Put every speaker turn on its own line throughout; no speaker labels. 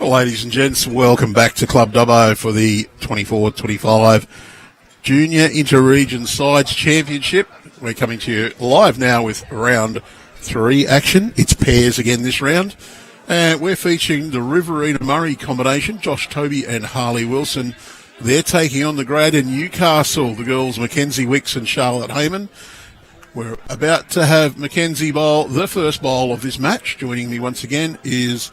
Ladies and gents, welcome back to Club Dubbo for the 24-25 Junior Inter-Region Sides Championship. We're coming to you live now with round 3 action. It's pairs again this round. And we're featuring the Riverina Murray combination, Josh Toby and Harley Wilson. They're taking on the Greater Newcastle, the girls Mackenzie, Wicks and Charlotte Hayman. We're about to have Mackenzie bowl the first bowl of this match. Joining me once again is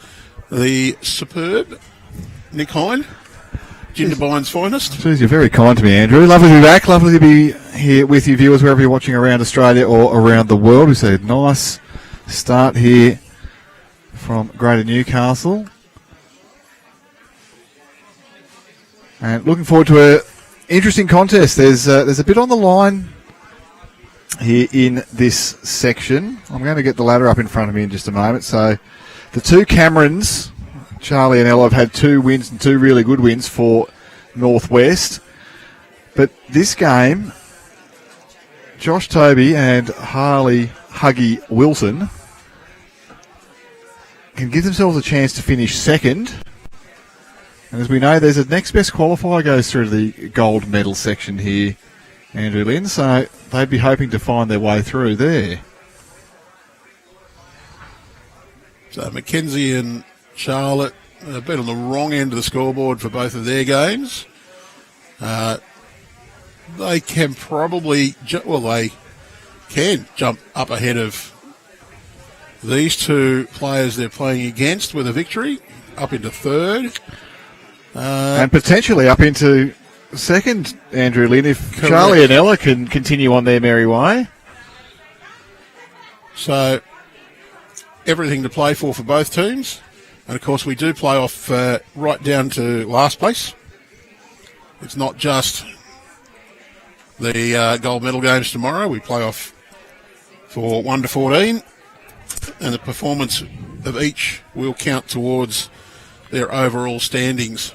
the superb Nick Hine, Jindabyne's finest.
Jeez, you're very kind to me, Andrew. Lovely to be back. Lovely to be here with you viewers wherever you're watching around Australia or around the world. We see a nice start here from Greater Newcastle. And looking forward to an interesting contest. There's a bit on the line here in this section. I'm going to get the ladder up in front of me in just a moment. So the two Camerons, Charlie and Ella, have had 2 wins and 2 really good wins for Northwest. But this game, Josh Toby and Harley Huggy Wilson can give themselves a chance to finish second. And as we know, there's a next best qualifier goes through to the gold medal section here, Andrew Lynn. So they'd be hoping to find their way through there.
So Mackenzie and Charlotte have been on the wrong end of the scoreboard for both of their games. They can probably, they can jump up ahead of these two players they're playing against with a victory, up into third.
And potentially up into second, Andrew Lynn, if
Correct.
Charlie and Ella can continue on their merry way.
So everything to play for both teams. And, of course, we do play off right down to last place. It's not just the gold medal games tomorrow. We play off for 1 to 14. And the performance of each will count towards their overall standings.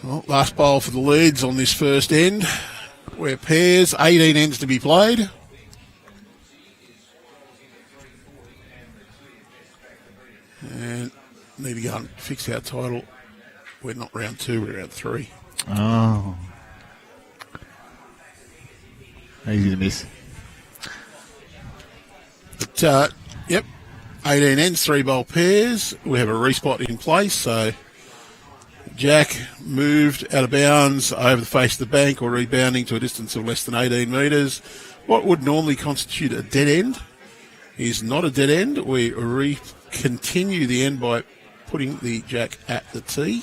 Well, last bowl for the leads on this first end. We're pairs, 18 ends to be played. And need to go and fix our title. We're not round 2, we're round 3.
Oh. Easy to miss.
But, 18 ends, 3 bowl pairs. We have a respot in place, so Jack moved out of bounds over the face of the bank or rebounding to a distance of less than 18 metres. What would normally constitute a dead end is not a dead end. We continue the end by putting the Jack at the tee.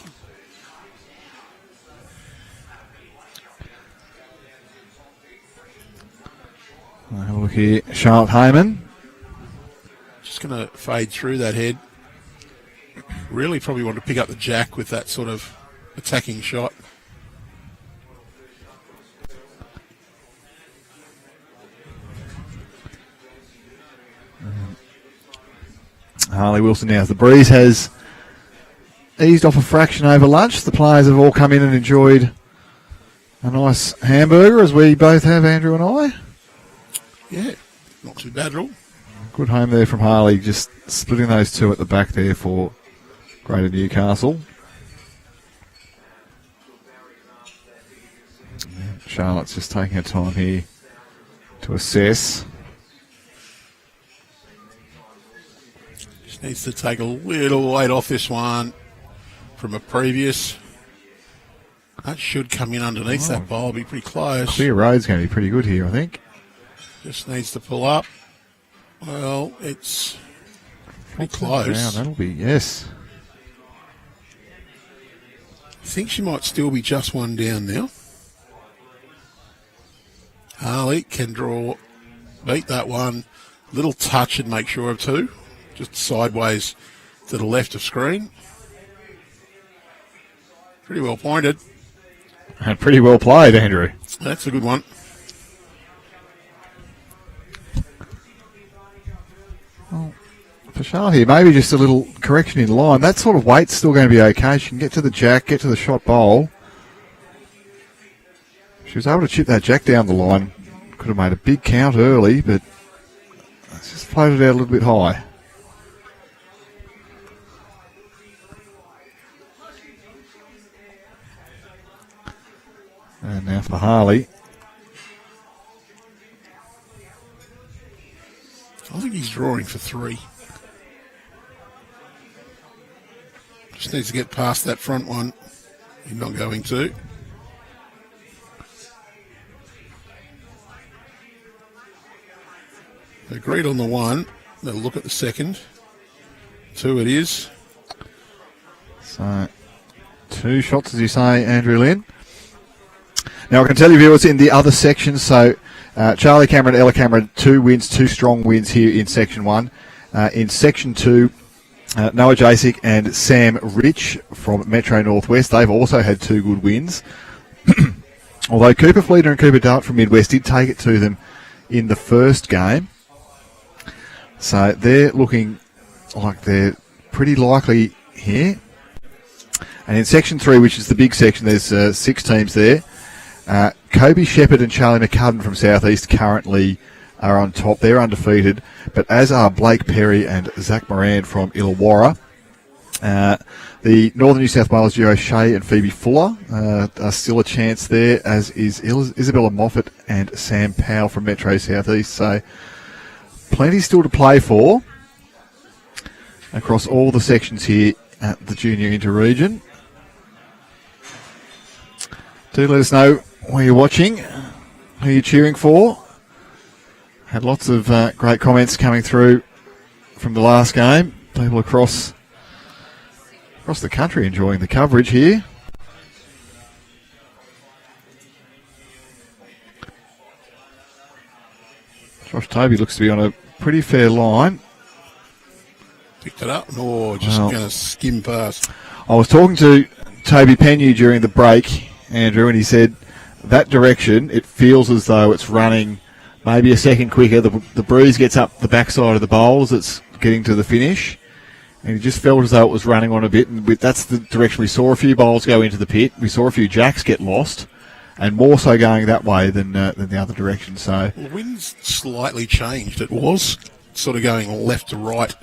I'll have a look here. Charlotte Hayman.
Just going to fade through that head. Really probably want to pick up the Jack with that sort of attacking shot.
Harley Wilson now. The breeze has eased off a fraction over lunch. The players have all come in and enjoyed a nice hamburger, as we both have, Andrew and I.
Yeah, not too bad at all.
Good home there from Harley, just splitting those two at the back there for Greater Newcastle. Charlotte's just taking her time here to assess.
Just needs to take a little weight off this one from a previous. That should come in underneath that bowl, be pretty close.
Clear road's going to be pretty good here, I think.
Just needs to pull up. Well, it's pretty close.
That'll be, yes.
I think she might still be just one down now. Harley can beat that one. Little touch and make sure of 2. Just sideways to the left of screen. Pretty well pointed.
And pretty well played, Andrew.
That's a good one.
Well, for Charlotte here, maybe just a little correction in line. That sort of weight's still going to be okay. She can get to the Jack, get to the shot bowl. She was able to chip that Jack down the line. Could have made a big count early, but it's just floated out a little bit high. And now for Harley.
I think he's drawing for 3. Just needs to get past that front one. He's not going to. Agreed on the 1. They'll look at the second. 2 it is.
So, 2 shots, as you say, Andrew Lynn. Now, I can tell you, viewers, in the other sections, so Charlie Cameron, Ella Cameron, 2 wins, 2 strong wins here in Section 1. In Section 2, Noah Jacek and Sam Rich from Metro Northwest, they've also had 2 good wins. Although Cooper Fleeter and Cooper Dart from Midwest did take it to them in the first game. So they're looking like they're pretty likely here. And in Section 3, which is the big section, there's 6 teams there. Kobe Shepherd and Charlie McCudden from Southeast currently are on top. They're undefeated, but as are Blake Perry and Zach Moran from Illawarra. The Northern New South Wales duo Shay and Phoebe Fuller are still a chance there, as is Isabella Moffat and Sam Powell from Metro Southeast. So plenty still to play for across all the sections here at the Junior Inter-Region. Do let us know where you're watching, who you're cheering for. Had lots of great comments coming through from the last game. People across the country enjoying the coverage here. Josh Toby looks to be on a pretty fair line.
Picked it up, or just going to skim past.
I was talking to Toby Penny during the break, Andrew, and he said that direction, it feels as though it's running maybe a second quicker. The breeze gets up the backside of the bowl as it's getting to the finish, and he just felt as though it was running on a bit, and that's the direction we saw a few bowls go into the pit. We saw a few jacks get lost, and more so going that way than the other direction. So
the wind's slightly changed. It was sort of going left to right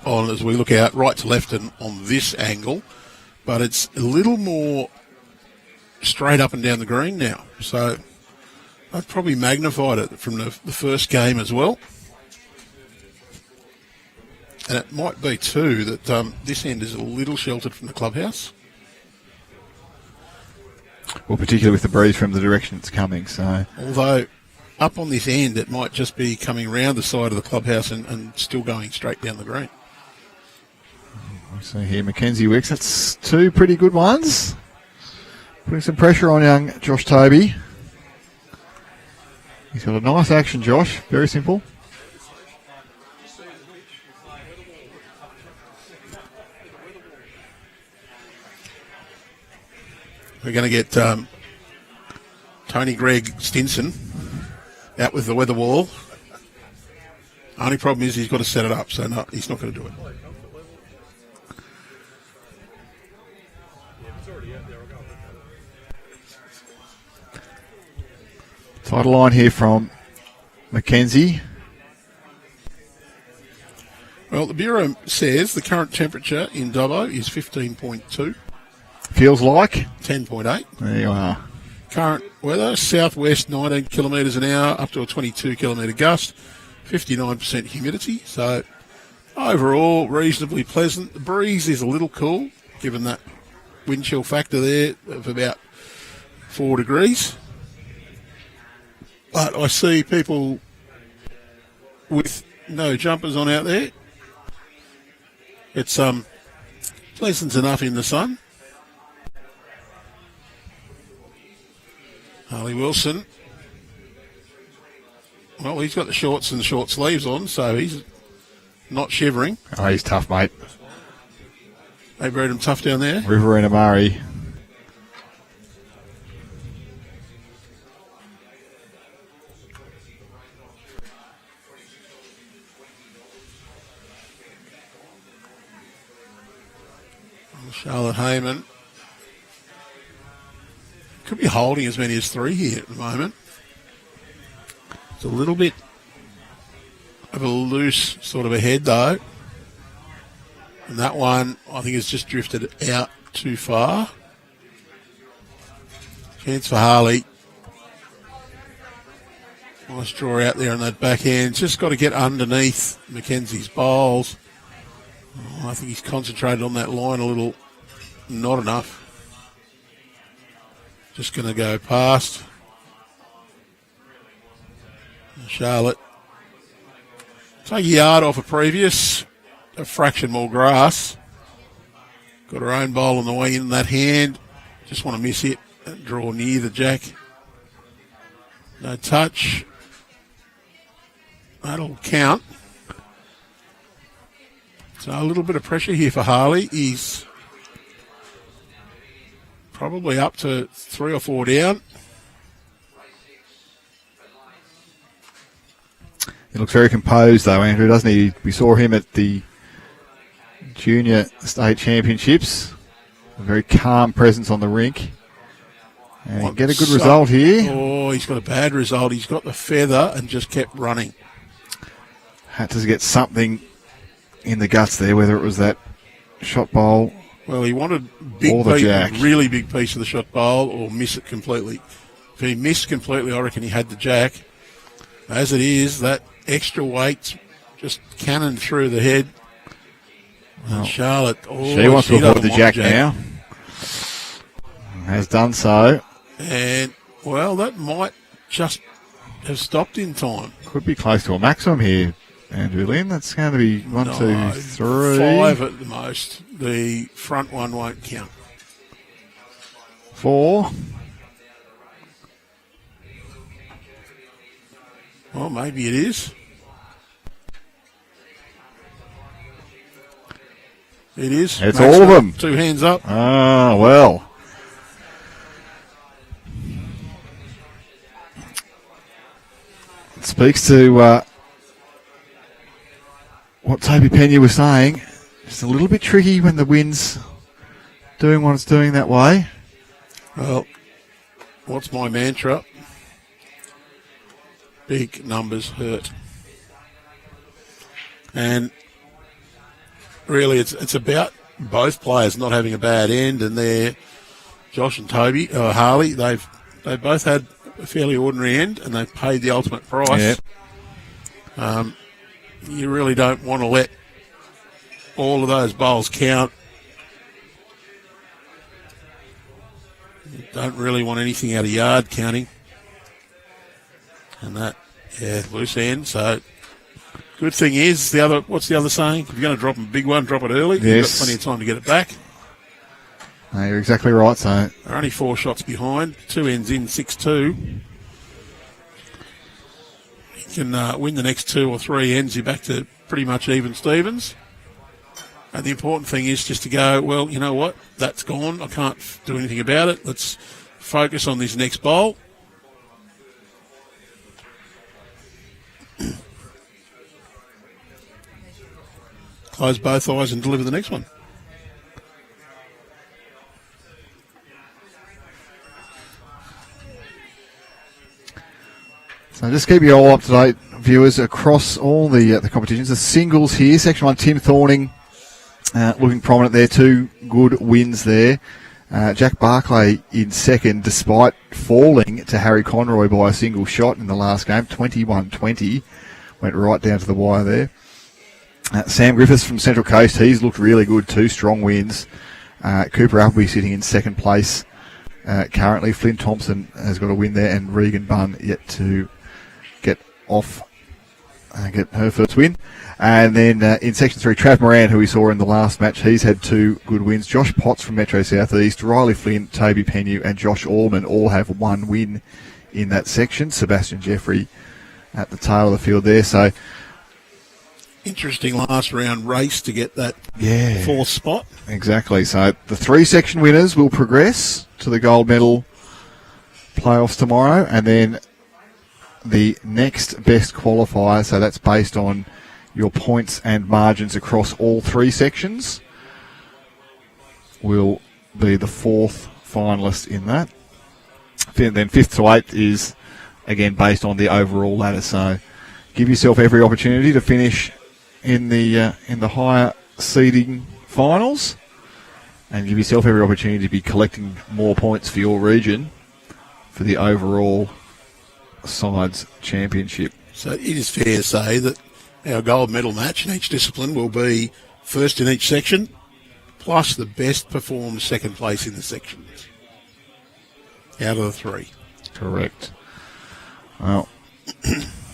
on as we look out, right to left and on this angle, but it's a little more straight up and down the green now. So I've probably magnified it from the first game as well. And it might be too that this end is a little sheltered from the clubhouse.
Well, particularly with the breeze from the direction it's coming. So,
although up on this end, it might just be coming round the side of the clubhouse and still going straight down the green.
So here, Mackenzie Wicks. That's 2 pretty good ones. Putting some pressure on young Josh Toby. He's got a nice action, Josh. Very simple.
We're going to get Tony Gregg Stinson out with the weather wall. Only problem is he's got to set it up, so no, he's not going to do it.
Title line here from Mackenzie.
Well, the Bureau says the current temperature in Dubbo is 15.2.
Feels like
10.8.
There you are.
Current weather, southwest 19 kilometres an hour, up to a 22 kilometre gust, 59% humidity. So overall, reasonably pleasant. The breeze is a little cool, given that wind chill factor there of about 4 degrees. But I see people with no jumpers on out there. It's pleasant enough in the sun. Harley Wilson. Well, he's got the shorts and the short sleeves on, so he's not shivering.
Oh, he's tough, mate.
They bred him tough down there.
Riverina Murray.
Charlotte Hayman. Could be holding as many as 3 here at the moment. It's a little bit of a loose sort of a head though. And that one, I think, has just drifted out too far. Chance for Harley. Nice draw out there on that backhand. Just got to get underneath Mackenzie's bowls. Oh, I think he's concentrated on that line a little. Not enough. Just going to go past. Charlotte. Take a yard off a previous. A fraction more grass. Got her own bowl on the way in that hand. Just want to miss it. Draw near the jack. No touch. That'll count. So a little bit of pressure here for Harley. He's probably up to 3 or 4 down.
He looks very composed, though, Andrew, doesn't he? We saw him at the Junior State Championships. A very calm presence on the rink. And he get a good result here.
Oh, he's got a bad result. He's got the feather and just kept running.
Had to get something in the guts there, whether it was that shot bowl.
Well, he wanted a really big piece of the shot bowl or miss it completely. If he missed completely, I reckon he had the jack. As it is, that extra weight just cannoned through the head. And Charlotte,
she wants to avoid the jack now. Has done so.
And, well, that might just have stopped in time.
Could be close to a maximum here, Andrew Lynn. That's going to be 1, 2, 3.
5 at the most. The front one won't count.
4.
Well, maybe it is. It is.
It's all of them.
2 hands up.
Ah, well. It speaks to what Toby Pena was saying. Just a little bit tricky when the wind's doing what it's doing that way.
Well, what's my mantra? Big numbers hurt. And really it's about both players not having a bad end, and they're Josh and Toby, Harley, they both had a fairly ordinary end and they've paid the ultimate price. Yep. You really don't want to let all of those bowls count. You don't really want anything out of yard counting. And that, loose end. So, good thing is, what's the other saying? If you're going to drop a big one, drop it early.
Yes.
You've got plenty of time to get it back.
No, you're exactly right, so.
They're only 4 shots behind. 2 ends in, 6-2. You can win the next 2 or 3 ends, you're back to pretty much even Stevens. And the important thing is just to go, well, you know what? That's gone. I can't do anything about it. Let's focus on this next bowl. Close both eyes and deliver the next one.
So just keep you all up to date, viewers, across all the competitions. The singles here, Section 1, Tim Thorning looking prominent there. 2 good wins there. Jack Barclay in second, despite falling to Harry Conroy by a single shot in the last game, 21-20. Went right down to the wire there. Sam Griffiths from Central Coast, he's looked really good. 2 strong wins. Cooper Appleby sitting in second place currently. Flynn Thompson has got a win there, and Regan Bunn yet to get off, get her first win. And then in Section 3, Trav Moran, who we saw in the last match, he's had 2 good wins. Josh Potts from Metro South East, Riley Flynn, Toby Pena, and Josh Allman all have 1 win in that section. Sebastian Jeffrey at the tail of the field there. So
interesting last round race to get that 4th spot.
Exactly. So the 3 section winners will progress to the gold medal playoffs tomorrow, and then the next best qualifier, so that's based on your points and margins across all 3 sections, will be the 4th finalist in that. Then 5th to 8th is, again, based on the overall ladder. So give yourself every opportunity to finish in the higher seeding finals, and give yourself every opportunity to be collecting more points for your region for the overall sides championship.
So it is fair to say that our gold medal match in each discipline will be first in each section, plus the best performed second place in the sections out of the three.
Correct. Well,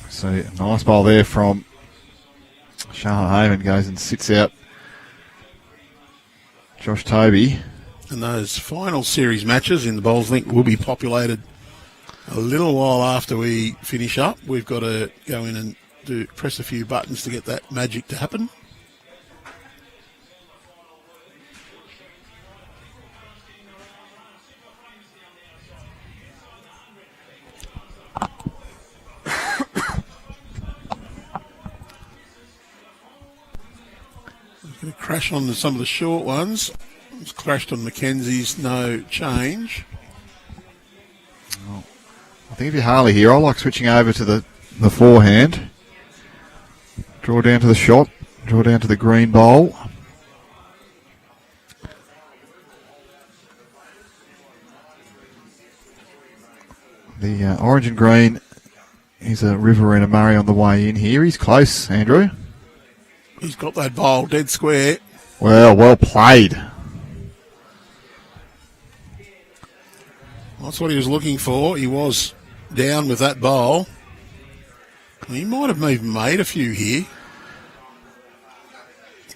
so a nice bowl there from Charlotte Hayman, goes and sits out Josh Toby.
And those final series matches in the Bowls Link will be populated a little while after we finish up. We've got to go in and press a few buttons to get that magic to happen. Going to crash on some of the short ones. It's crashed on Mackenzie's, no change.
Well, I think if you're Harley here, I like switching over to the forehand. Draw down to the shot, draw down to the green bowl. The orange and green is a Riverina Murray on the way in here. He's close, Andrew.
He's got that bowl dead square.
Well played.
That's what he was looking for. He was down with that bowl. He might have even made a few here.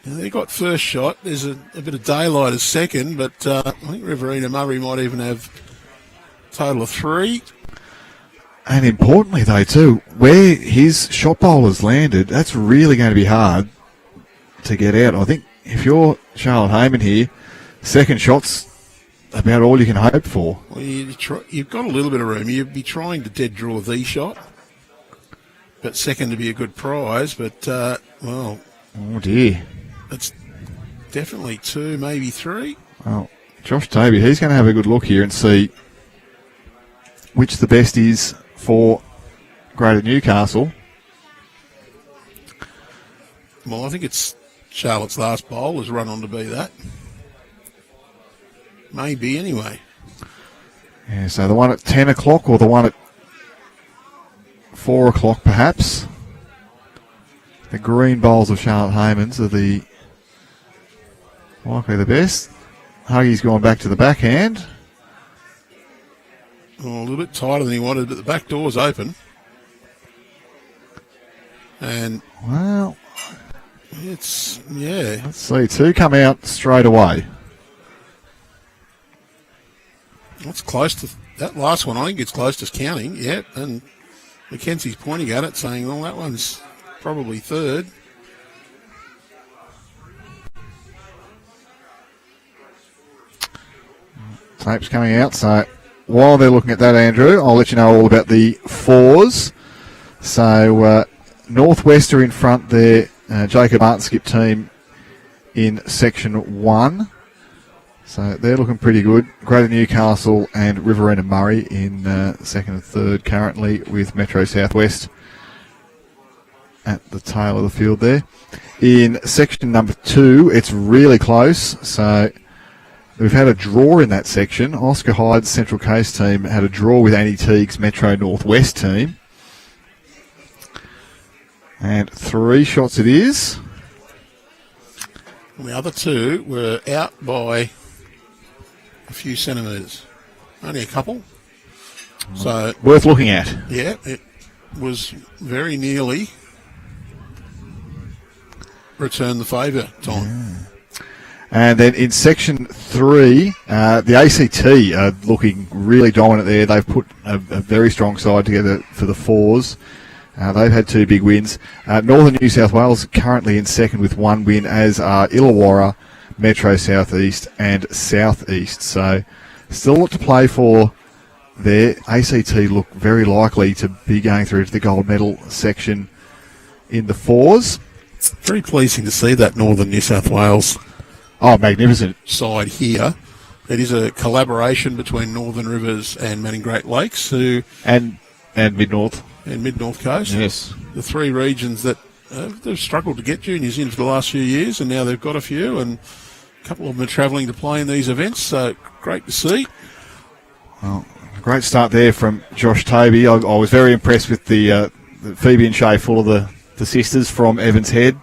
Now, they got first shot. There's a bit of daylight as second, but I think Riverina Murray might even have a total of three.
And importantly, though, too, where his shot bowlers landed, that's really going to be hard to get out. I think if you're Charlotte Hayman here, second shot's about all you can hope for.
Well, you've got a little bit of room. You'd be trying to dead draw the shot, but second to be a good prize. But, well...
Oh, dear.
It's definitely two, maybe three.
Well, Josh Toby, he's going to have a good look here and see which the best is for Greater Newcastle.
Well, I think it's Charlotte's last bowl has run on to be that. Maybe, anyway.
Yeah, so the one at 10 o'clock or the one at 4 o'clock, perhaps. The green bowls of Charlotte Hayman's are likely the best. Huggy's gone back to the backhand.
Oh, a little bit tighter than he wanted, but the back door's open. And...
Well...
It's... Yeah.
Let's see, two come out straight away.
That's close to... That last one, I think it's close to counting, yeah. And Mackenzie's pointing at it, saying, well, that one's probably third.
Tape's coming out, so while they're looking at that, Andrew, I'll let you know all about the fours. So Northwest are in front there, Jacob Artskip team in section 1. So they're looking pretty good. Greater Newcastle and Riverina Murray in second and third currently, with Metro Southwest at the tail of the field there. In section number 2, it's really close. So we've had a draw in that section. Oscar Hyde's Central Coast team had a draw with Annie Teague's Metro Northwest team. And 3 shots it is.
And the other two were out by a few centimetres. Only a couple. So
worth looking at.
Yeah, it was very nearly return the favour, Tom.
Yeah. And then in section 3, the ACT are looking really dominant there. They've put a very strong side together for the fours. They've had 2 big wins. Northern New South Wales currently in second with 1 win, as are Illawarra, Metro Southeast and Southeast. So still a lot to play for there. ACT look very likely to be going through to the gold medal section in the fours.
Very pleasing to see that Northern New South Wales
magnificent
side here. It is a collaboration between Northern Rivers and Manning Great Lakes, who
and Mid-North.
And Mid-North Coast.
Yes.
The 3 regions that they've struggled to get juniors in for the last few years, and now they've got a few, and a couple of them are travelling to play in these events, so great to see.
Well, Great start there from Josh Toby. I was very impressed with the Phoebe and Shay full of the sisters from Evans Head.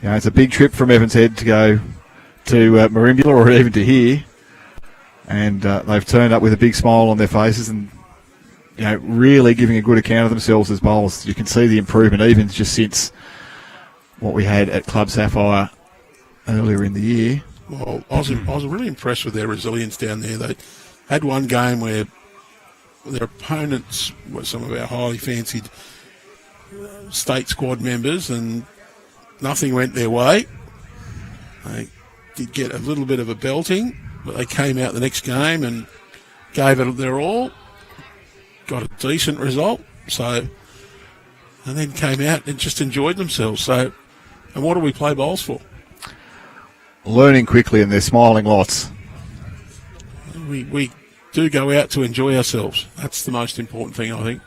You know, it's a big trip from Evans Head to go to Merimbula or even to here. And they've turned up with a big smile on their faces and, you know, really giving a good account of themselves as bowlers. You can see the improvement even just since what we had at Club Sapphire earlier in the year.
Well, I was really impressed with their resilience down there. They had one game where their opponents were some of our highly fancied state squad members and nothing went their way. They did get a little bit of a belting, but they came out the next game and gave it their all, got a decent result, and then came out and just enjoyed themselves. So, and what do we play bowls for?
Learning quickly, and they're smiling lots.
We do go out to enjoy ourselves. That's the most important thing, I think.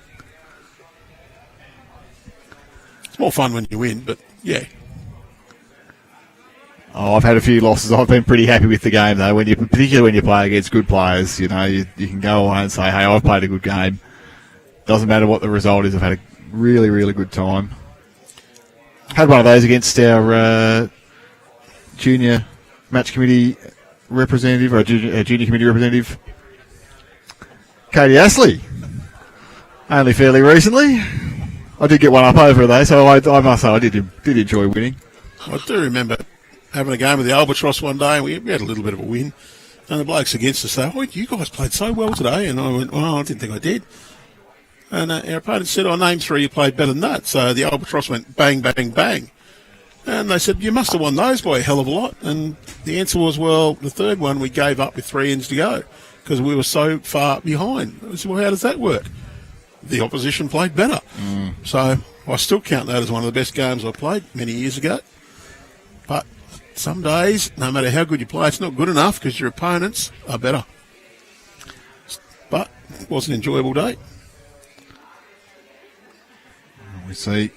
It's more fun when you win, but yeah.
Oh, I've had a few losses. I've been pretty happy with the game, though. Particularly when you play against good players, you know, you can go away and say, hey, I've played a good game. Doesn't matter what the result is. I've had a really, really good time. Had one of those against our junior match committee representative, or junior committee representative, Katie Astley. Only fairly recently. I did get one up over her, though, so I must say I did enjoy winning.
I do remember having a game with the Albatross one day, and we had a little bit of a win. And the blokes against us said, oh, you guys played so well today. And I went, well, I didn't think I did. And our opponent said, name three you played better than that. So the Albatross went bang, bang, bang. And they said, you must have won those by a hell of a lot. And the answer was, well, the third one we gave up with 3 ends to go because we were so far behind. I said, well, how does that work? The opposition played better. So I still count that as one of the best games I played many years ago. But some days, no matter how good you play, it's not good enough because your opponents are better. But it was an enjoyable day.
We see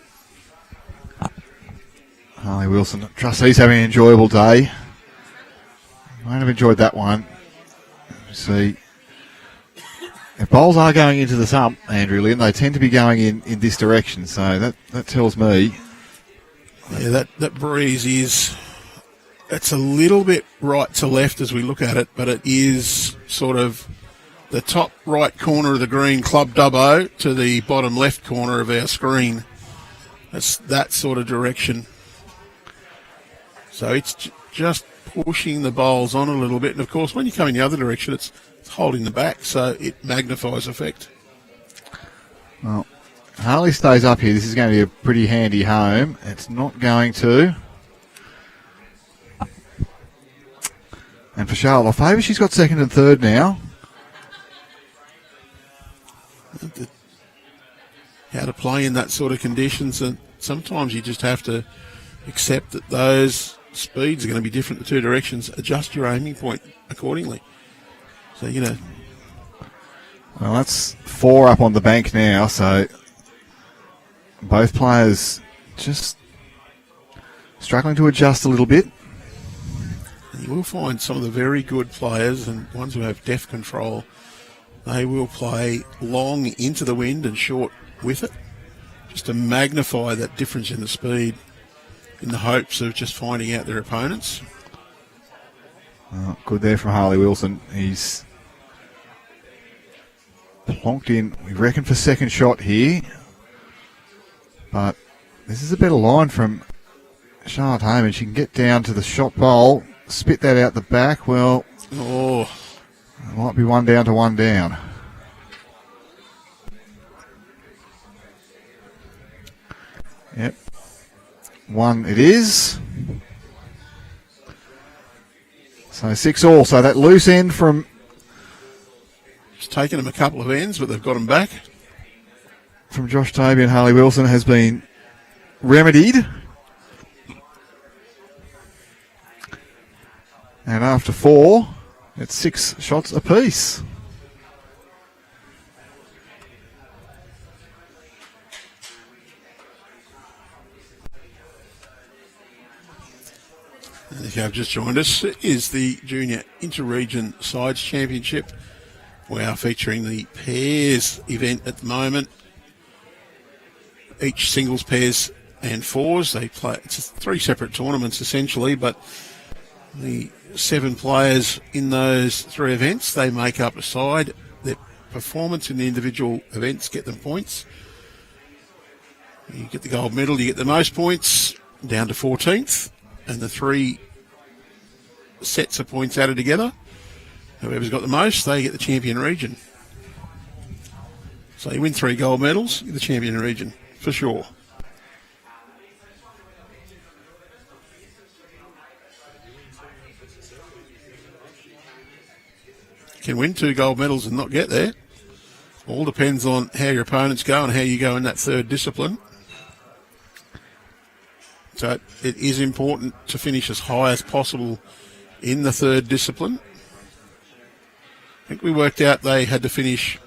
Harley Wilson, trustees having an enjoyable day. Might have enjoyed that one. We see if bowls are going into the sump, Andrew Lynn, they tend to be going in this direction. So that tells me.
Yeah, that breeze is, it's a little bit right to left as we look at it, but it is sort of the top right corner of the green Club Dubbo to the bottom left corner of our screen. It's that sort of direction. So it's just pushing the bowls on a little bit. And, of course, when you come in the other direction, it's holding the back, so it magnifies effect.
Well, Harley stays up here. This is going to be a pretty handy home. It's not going to. And for Charlotte, I favour she's got second and third now.
How to play in that sort of conditions, and sometimes you just have to accept that those speeds are going to be different in the two directions. Adjust your aiming point accordingly. So, you know.
Well, that's 4 up on the bank now, so both players just struggling to adjust a little bit.
You will find some of the very good players and ones who have deft control, they will play long into the wind and short with it, just to magnify that difference in the speed in the hopes of just finding out their opponents.
Good there from Harley Wilson. He's plonked in, we reckon, for second shot here. But this is a better line from Charlotte Hayman. She can get down to the shot bowl, spit that out the back. Well, it might be 1 down to 1 down. Yep. 1 it is. So 6 all. So that loose end from...
It's taken them a couple of ends, but they've got them back.
From Josh Toby and Harley Wilson has been remedied. And after 4, it's 6 shots apiece.
And if you have just joined us, it is the Junior Inter-Region Sides Championship. We are featuring the pairs event at the moment. Each singles, pairs and fours. They play. It's 3 separate tournaments essentially, but the 7 players in those 3 events, they make up a side. Their performance in the individual events get them points. You get the gold medal, you get the most points, down to 14th, and the 3 sets of points added together. Whoever's got the most, they get the champion region. So you win 3 gold medals, you're the champion region, for sure. You can win 2 gold medals and not get there. All depends on how your opponents go and how you go in that 3rd discipline. So it is important to finish as high as possible in the 3rd discipline. I think we worked out they had to finish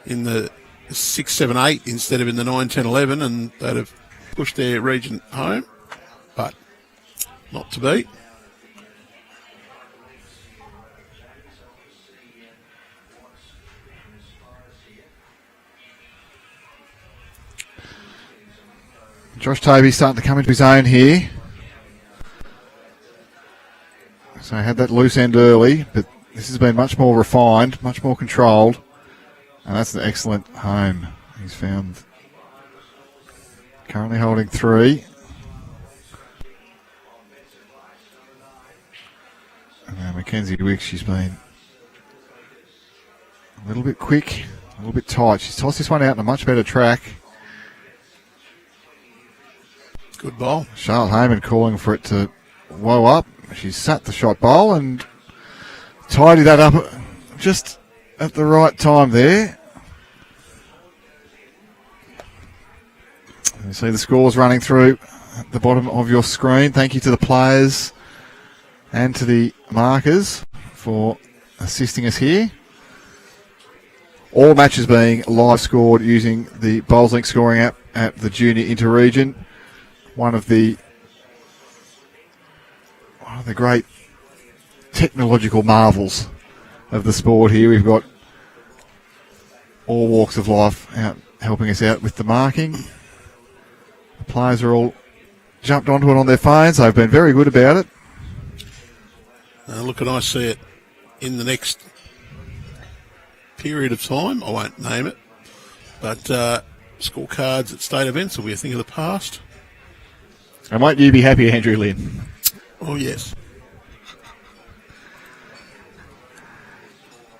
in the 6, 7, 8 instead of in the 9, 10, 11, and they'd have pushed their region home, but not to be.
Josh Toby starting to come into his own here. So I had that loose end early, but this has been much more refined, much more controlled. And that's an excellent home he's found. Currently holding 3. And now Mackenzie Wicks, she's been a little bit quick, a little bit tight. She's tossed this one out in a much better track.
Good ball.
Charlotte Hayman calling for it to woe up. She's sat the shot bowl and tidied that up just at the right time there. You see the scores running through at the bottom of your screen. Thank you to the players and to the markers for assisting us here. All matches being live scored using the BowlsLink scoring app at the Junior Interregion. One of the great technological marvels of the sport here. We've got all walks of life out helping us out with the marking. The players are all jumped onto it on their phones. They've been very good about it.
Look, and I see it in the next period of time. I won't name it, but scorecards at state events will be a thing of the past.
And won't you be happy, Andrew Lynn?
Oh, yes.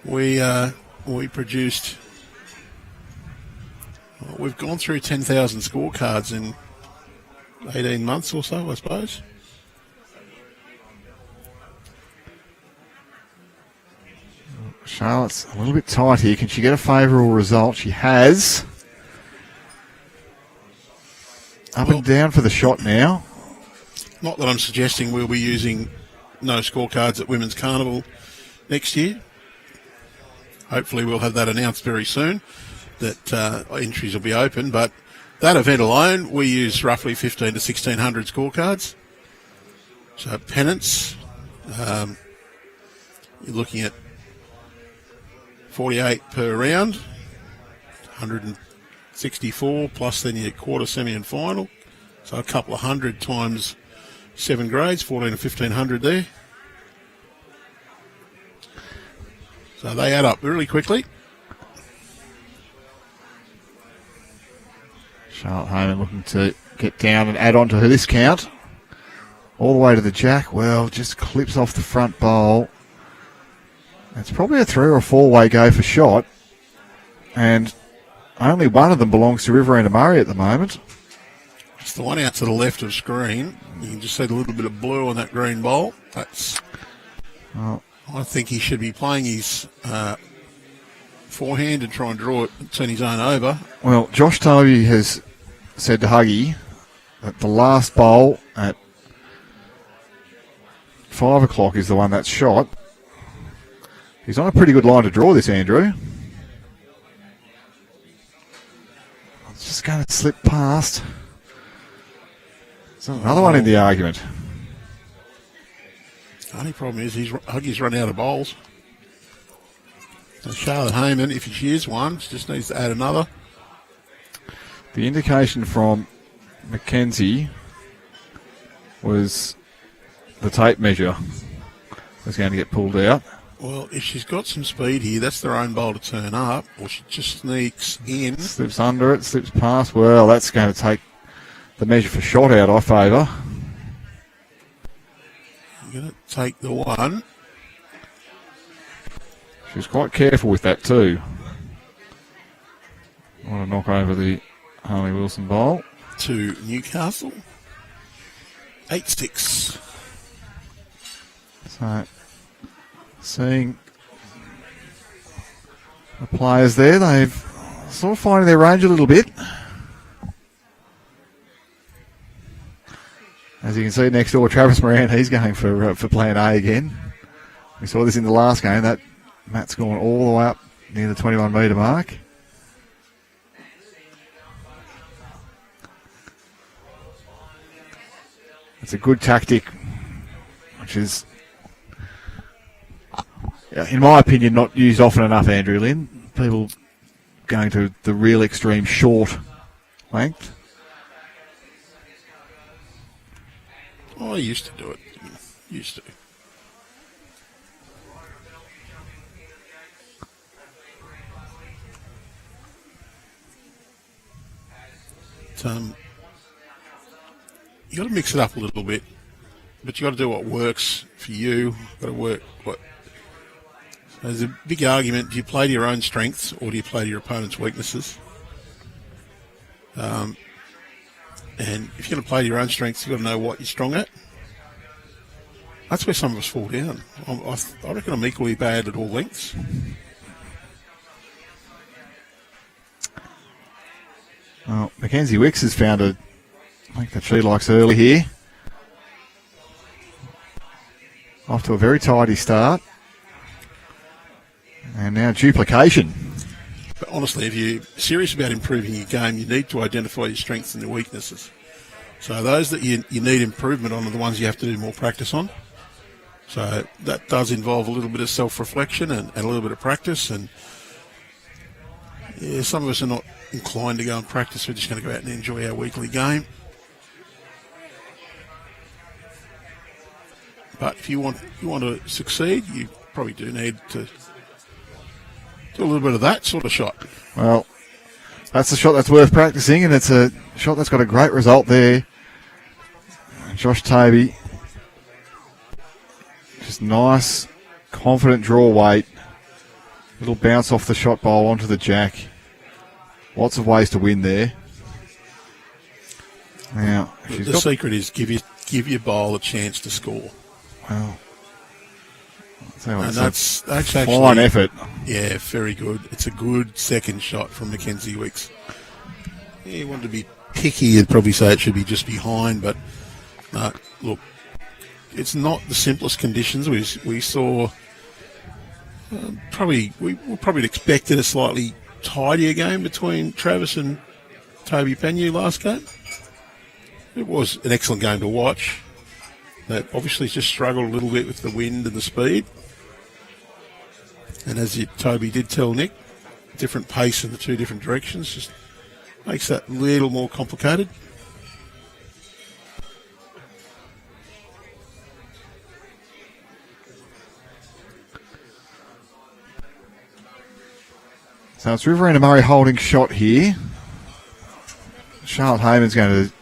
We produced... Well, we've gone through 10,000 scorecards in 18 months or so, I suppose.
Charlotte's a little bit tight here. Can she get a favourable result? She has. Up and down for the shot now.
Not that I'm suggesting we'll be using no scorecards at Women's Carnival next year. Hopefully we'll have that announced very soon, that entries will be open. But that event alone, we use roughly 1,500 to 1,600 scorecards. So pennants, you're looking at 48 per round, 164 plus then your quarter, semi and final. So a couple of hundred times 7 grades, 14 to 1,500 there. So they add up really quickly.
Charlotte Hayman looking to get down and add on to her this count. All the way to the jack. Well, just clips off the front bowl. It's probably a 3 or 4 way go for shot. And only one of them belongs to Riverina Murray at the moment.
It's the one out to the left of screen. You can just see a little bit of blue on that green bowl. That's...
Well,
I think he should be playing his forehand and try and draw it and turn his own over.
Well, Josh Toby has said to Huggy that the last bowl at 5 o'clock is the one that's shot. He's on a pretty good line to draw this, Andrew. It's just going to slip past. There's another one in the argument.
The only problem is Huggy's run out of bowls. So Charlotte Hayman, if she is one, she just needs to add another.
The indication from Mackenzie was the tape measure was going to get pulled out.
Well, if she's got some speed here, that's their own bowl to turn up, or she just sneaks in.
Slips under it, slips past. Well, that's going to take the measure for shot out, I favour.
I'm going to take the one.
She was quite careful with that too. Want to knock over the Harley Wilson bowl.
To Newcastle. 8-6.
So, seeing the players there, they've sort of finding their range a little bit. As you can see next door, Travis Moran, he's going for plan A again. We saw this in the last game. That Matt's gone all the way up near the 21 metre mark. It's a good tactic, which is, in my opinion, not used often enough, Andrew Lynn. People going to the real extreme short length.
Oh, I used to do it. Used to. You got to mix it up a little bit, but you got to do what works for you. Got to work what. There's a big argument: do you play to your own strengths or do you play to your opponent's weaknesses? And if you're going to play to your own strengths, you've got to know what you're strong at. That's where some of us fall down. I reckon I'm equally bad at all lengths.
Well, Mackenzie Wicks has found a length that she likes early here. Off to a very tidy start. And now duplication.
But honestly, if you're serious about improving your game, you need to identify your strengths and your weaknesses. So those that you need improvement on are the ones you have to do more practice on. So that does involve a little bit of self-reflection and a little bit of practice. And yeah, some of us are not inclined to go and practice. We're just going to go out and enjoy our weekly game. But if you want to succeed, you probably do need to do a little bit of that sort of shot.
Well, that's a shot that's worth practicing, and it's a shot that's got a great result there. Josh Toby, just nice, confident draw weight. Little bounce off the shot bowl onto the jack. Lots of ways to win there. Now,
the secret is give your bowl a chance to score.
Well,
and that's actually
fine effort.
Yeah, very good. It's a good second shot from Mackenzie Wicks. Yeah, you want to be picky, you'd probably say it should be just behind, but look, it's not the simplest conditions. We saw we probably expected a slightly tidier game between Travis and Toby Penyu last game. It was an excellent game to watch. That obviously just struggled a little bit with the wind and the speed. And as Toby did tell Nick, different pace in the two different directions just makes that a little more complicated.
So it's Riverina Murray holding shot here. Charlotte Hayman's going to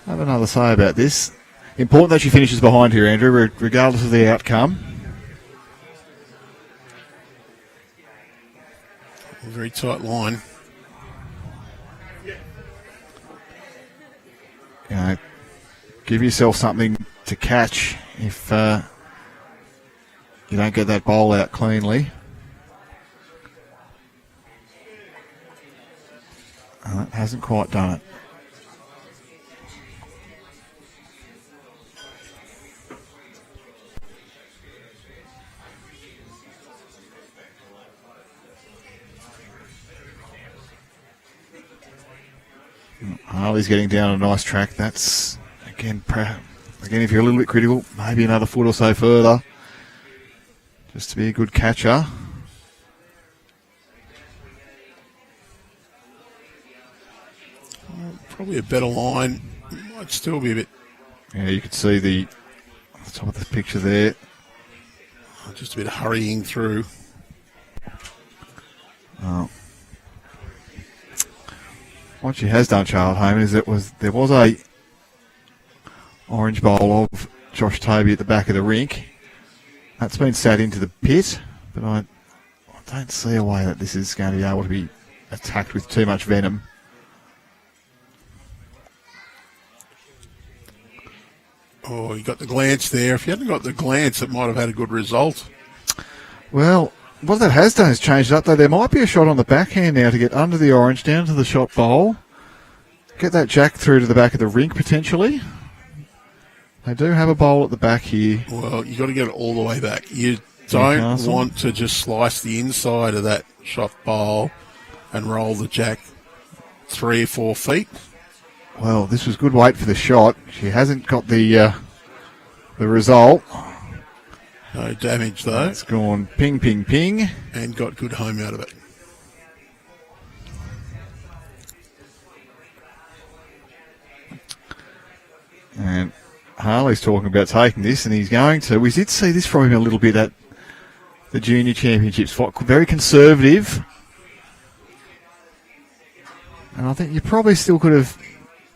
have another say about this. Important that she finishes behind here, Andrew, regardless of the outcome.
A very tight line.
You know, give yourself something to catch if you don't get that bowl out cleanly. That hasn't quite done it. Harley's getting down a nice track. That's, again, if you're a little bit critical, maybe another foot or so further. just to be a good catcher.
Probably a better line. Might still be a bit.
Yeah, you could see the top of the picture there.
Just a bit of hurrying through.
What she has done, Charlotte Hayman, is there was a orange bowl of Josh Toby at the back of the rink. That's been sat into the pit, but I don't see a way that this is going to be able to be attacked with too much venom.
Oh, you got the glance there. If you hadn't got the glance, it might have had a good result.
Well, what that has done is changed it up, though. There might be a shot on the backhand now to get under the orange, down to the shot bowl. Get that jack through to the back of the rink, potentially. They do have a bowl at the back here.
Well, you got to get it all the way back. You don't
Newcastle.
want to just slice the inside of that shot bowl and roll the jack 3 or 4 feet.
Well, this was good weight for the shot. She hasn't got the result.
No damage, though.
It's gone ping, ping, ping.
And got good home out of it.
And Harley's talking about taking this, and he's going to. We did see this from him a little bit at the Junior Championships. Very conservative. And I think you probably still could have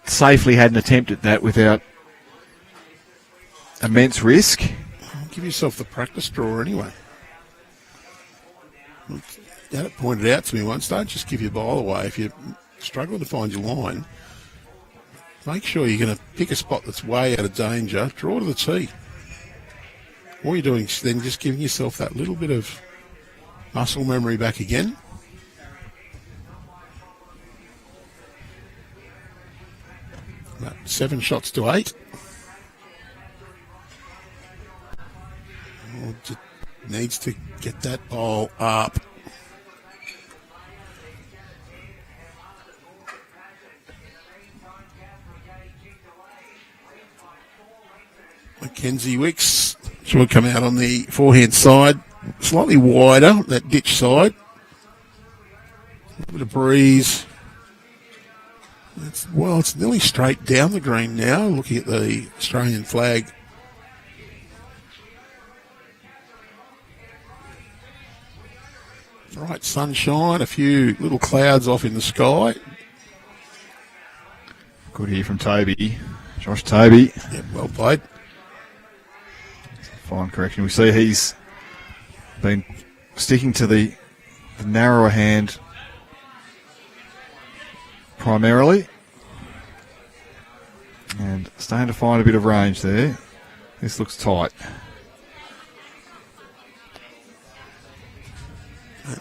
safely had an attempt at that without immense risk.
Give yourself the practice draw anyway. You had it pointed out to me once. Don't just give your bowl away. If you struggle to find your line, make sure you're going to pick a spot that's way out of danger. Draw to the tee. All you're doing is then just giving yourself that little bit of muscle memory back again. About 7 shots to 8. Just needs to get that ball up. Mackenzie Wicks should come out on the forehand side, slightly wider, that ditch side. A little bit of breeze. It's nearly straight down the green now, looking at the Australian flag. Right, sunshine, a few little clouds off in the sky.
Good hear from Toby. Josh Toby.
Yeah, well played.
Fine correction. We see he's been sticking to the narrower hand primarily. And starting to find a bit of range there. This looks tight.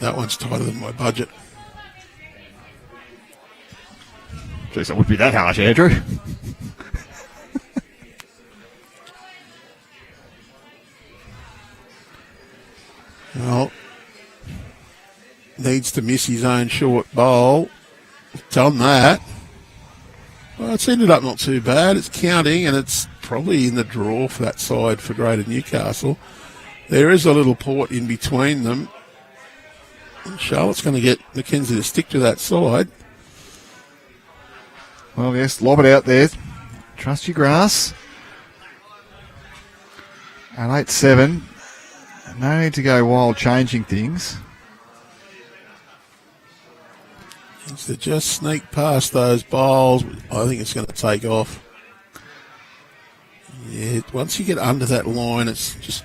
That one's tighter than my budget.
Jeez, that would be that harsh, Andrew.
Well, needs to miss his own short bowl. Done that. Well, it's ended up not too bad. It's counting, and it's probably in the draw for that side for Greater Newcastle. There is a little port in between them. Charlotte's going to get Mackenzie to stick to that side.
Well, yes, lob it out there. Trust your grass. And 8-7. No need to go wild changing things.
Needs to just sneak past those bowls. I think it's going to take off. Yeah, once you get under that line, it's just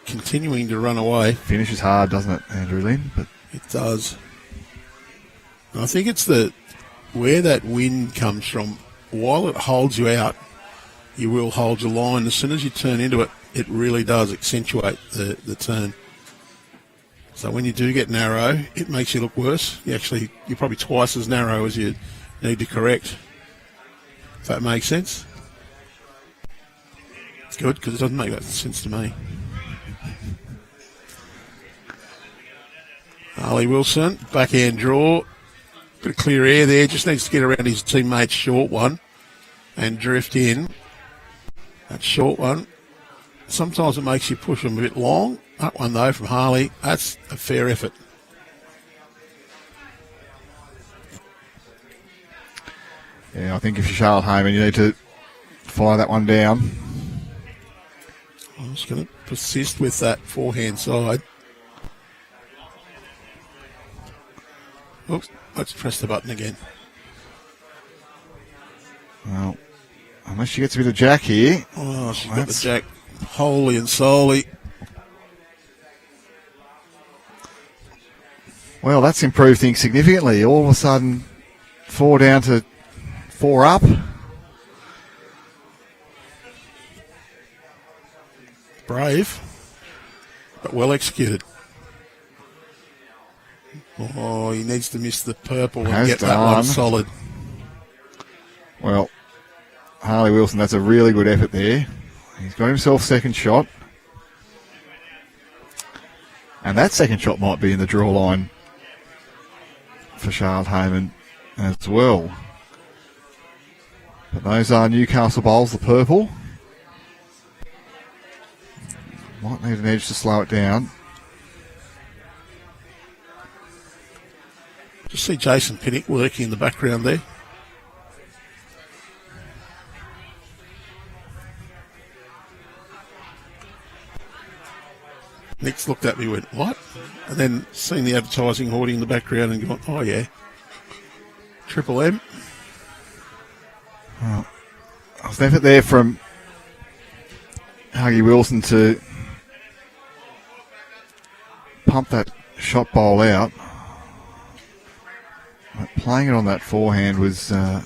continuing to run away.
Finishes hard, doesn't it, Andrew Lynn? But
it does. I think it's where that wind comes from. While it holds you out, you will hold your line. As soon as you turn into it, it really does accentuate the turn. So when you do get narrow, it makes you look worse. You're probably twice as narrow as you need to correct. If that makes sense. It's good, because it doesn't make that sense to me. Harley Wilson, backhand draw. Bit of clear air there. Just needs to get around his teammate's short one and drift in. That short one. Sometimes it makes you push them a bit long. That one, though, from Harley, that's a fair effort.
Yeah, I think if you're Charlotte Hayman, you need to fire that one down.
I'm just going to persist with that forehand side. Oops, let's press the button again.
Well, unless she gets a bit of jack here.
Oh, she's got the jack wholly and solely.
Well, that's improved things significantly. All of a sudden, 4 down to 4 up.
Brave, but well executed. Oh, he needs to miss the purple and get that one solid.
Well, Harley Wilson, that's a really good effort there. He's got himself second shot. And that second shot might be in the draw line for Charlotte Hayman as well. But those are Newcastle bowls, the purple. Might need an edge to slow it down.
Just see Jason Pinnock working in the background there. Nick's looked at me and went, what? And then seen the advertising hoarding in the background and gone, oh yeah. Triple M.
Well, there was an effort there from Harley Wilson to pump that shot bowl out. But playing it on that forehand was a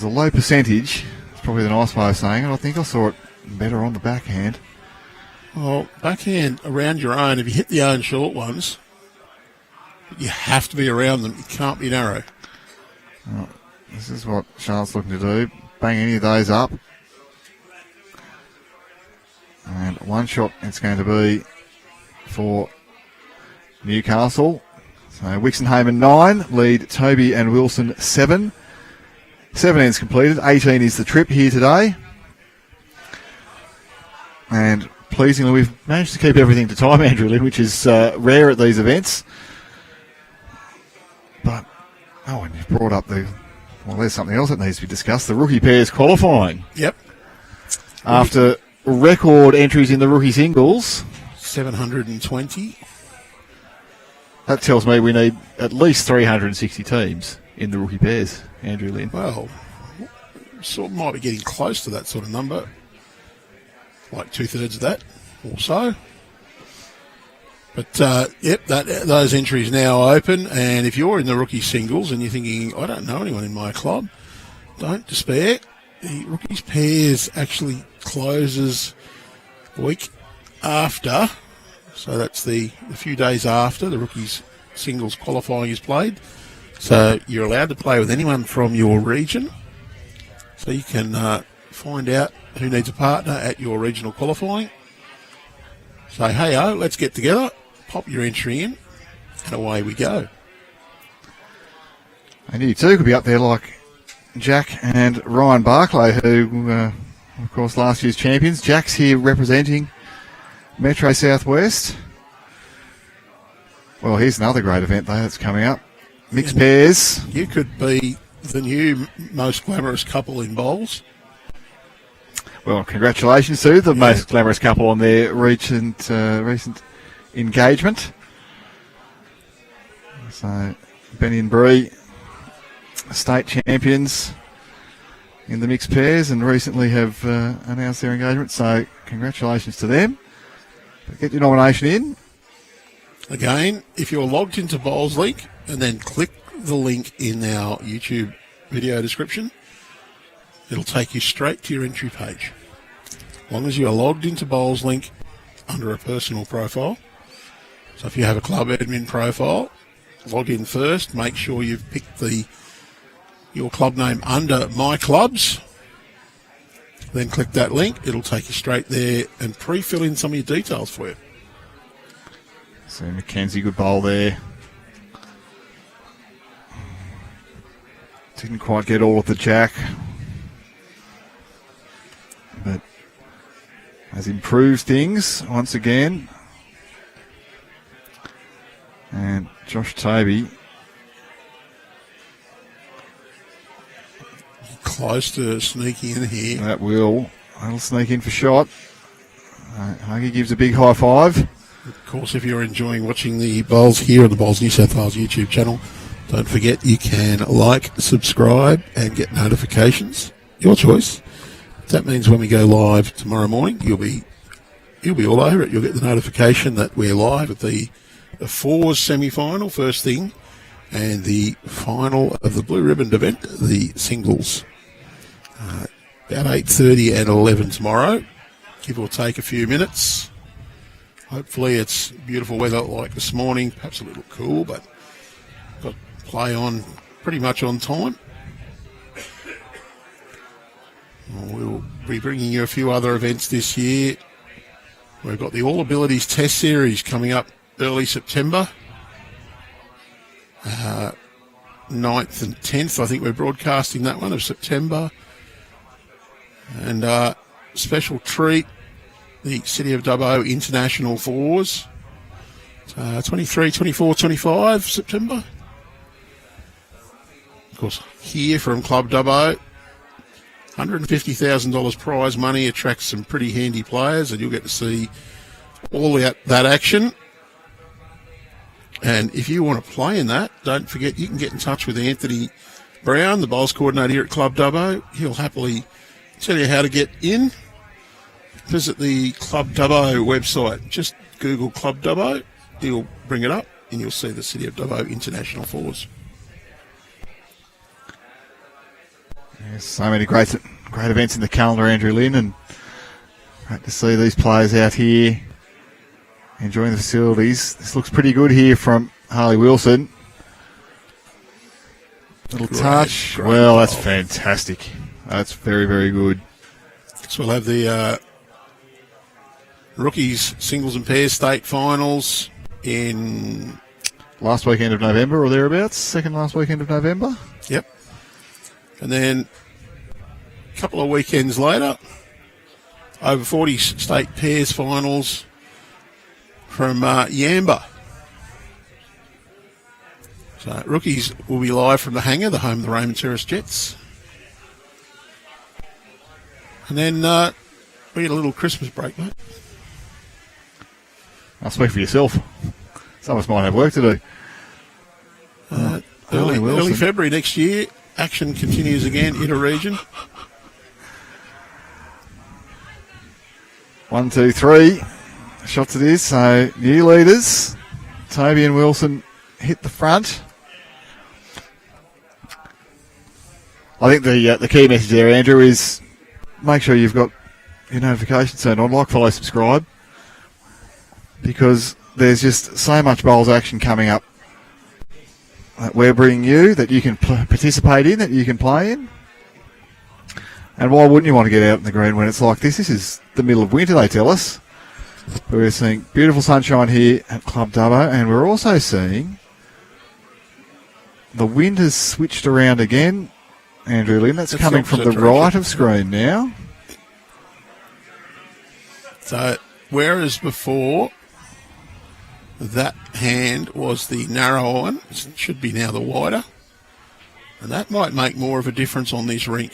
low percentage. It's probably the nice way of saying it. I think I saw it better on the backhand.
Well, backhand around your own, if you hit the own short ones, you have to be around them. You can't be narrow.
Well, this is what Charlotte's looking to do. Bang any of those up. And one shot it's going to be for Newcastle. So Wicks and Hayman 9, lead Toby and Wilson 7. 7 ends completed, 18 is the trip here today. And pleasingly, we've managed to keep everything to time, Andrew Lynn, which is rare at these events. But, and you've brought up there's something else that needs to be discussed, the rookie pairs qualifying.
Yep.
After record entries in the rookie singles.
720.
That tells me we need at least 360 teams in the rookie pairs, Andrew Lynn.
Well, sort of might be getting close to that sort of number. Like 2/3 of that or so. But, those entries now open. And if you're in the rookie singles and you're thinking, I don't know anyone in my club, don't despair. The rookies pairs actually closes a week after. So that's the few days after the rookies singles qualifying is played. So you're allowed to play with anyone from your region. So you can find out who needs a partner at your regional qualifying. Say, hey, let's get together, pop your entry in, and away we go.
And you too could be up there like Jack and Ryan Barclay, who, of course, last year's champions. Jack's here representing Metro Southwest. Well, here's another great event, though, that's coming up. Mixed pairs.
You could be the new most glamorous couple in bowls.
Well, congratulations to the most glamorous couple on their recent engagement. So, Benny and Bree, state champions in the mixed pairs, and recently have announced their engagement. So, congratulations to them. Get your nomination in.
Again, if you're logged into Bowls Link and then click the link in our YouTube video description, it'll take you straight to your entry page. As long as you are logged into Bowls Link under a personal profile. So if you have a club admin profile, log in first. Make sure you've picked your club name under My Clubs. Then click that link. It'll take you straight there and pre-fill in some of your details for you.
So Mackenzie, good bowl there. Didn't quite get all of the jack. But has improved things once again. And Josh Toby
close to sneaking in here.
That'll sneak in for shot. Huggy gives a big high five.
Of course, if you're enjoying watching the bowls here on the Bowls New South Wales YouTube channel, don't forget you can like, subscribe, and get notifications. Your choice. That means when we go live tomorrow morning, you'll be all over it. You'll get the notification that we're live at the fours semi-final, first thing, and the final of the blue ribbon event, the singles. About 8:30 and 11 tomorrow, give or take a few minutes. Hopefully it's beautiful weather like this morning, perhaps a little cool, but got play on pretty much on time. We'll be bringing you a few other events this year. We've got the All Abilities Test Series coming up early September. 9th and 10th, I think we're broadcasting that one of September. And special treat, the City of Dubbo International Fours. 23, 24, 25 September. Of course, here from Club Dubbo, $150,000 prize money attracts some pretty handy players, and you'll get to see all that action. And if you want to play in that, don't forget you can get in touch with Anthony Brown, the bowls coordinator here at Club Dubbo. He'll happily tell you how to get in. Visit the Club Dubbo website. Just Google Club Dubbo. He'll bring it up, and you'll see the City of Dubbo International Fours.
Yes, so many great events in the calendar, Andrew Lynn, and great to see these players out here enjoying the facilities. This looks pretty good here from Harley Wilson. Little touch. Well, that's fantastic. That's very, very good.
So we'll have the rookies singles and pairs state finals in
last weekend of November or thereabouts. Second last weekend of November.
Yep. And then a couple of weekends later, over 40 state pairs finals from Yamba. So rookies will be live from the hangar, the home of the Raymond Terrace Jets. And then we get a little Christmas break, mate.
I'll speak for yourself. Some of us might have work to do.
Early February next year, action continues again, inter-region.
1, 2, 3. Shots it is. So new leaders, Toby and Wilson hit the front. I think the key message there, Andrew, is make sure you've got your notifications turned on, like, follow, subscribe, because there's just so much bowls action coming up that we're bringing you that you can participate in, that you can play in. And why wouldn't you want to get out in the green when it's like this? This is the middle of winter, they tell us. But we're seeing beautiful sunshine here at Club Dubbo, and we're also seeing the wind has switched around again, Andrew Lynn. That's coming from the right of screen now.
So, whereas before that hand was the narrow one, it should be now the wider. And that might make more of a difference on this rink.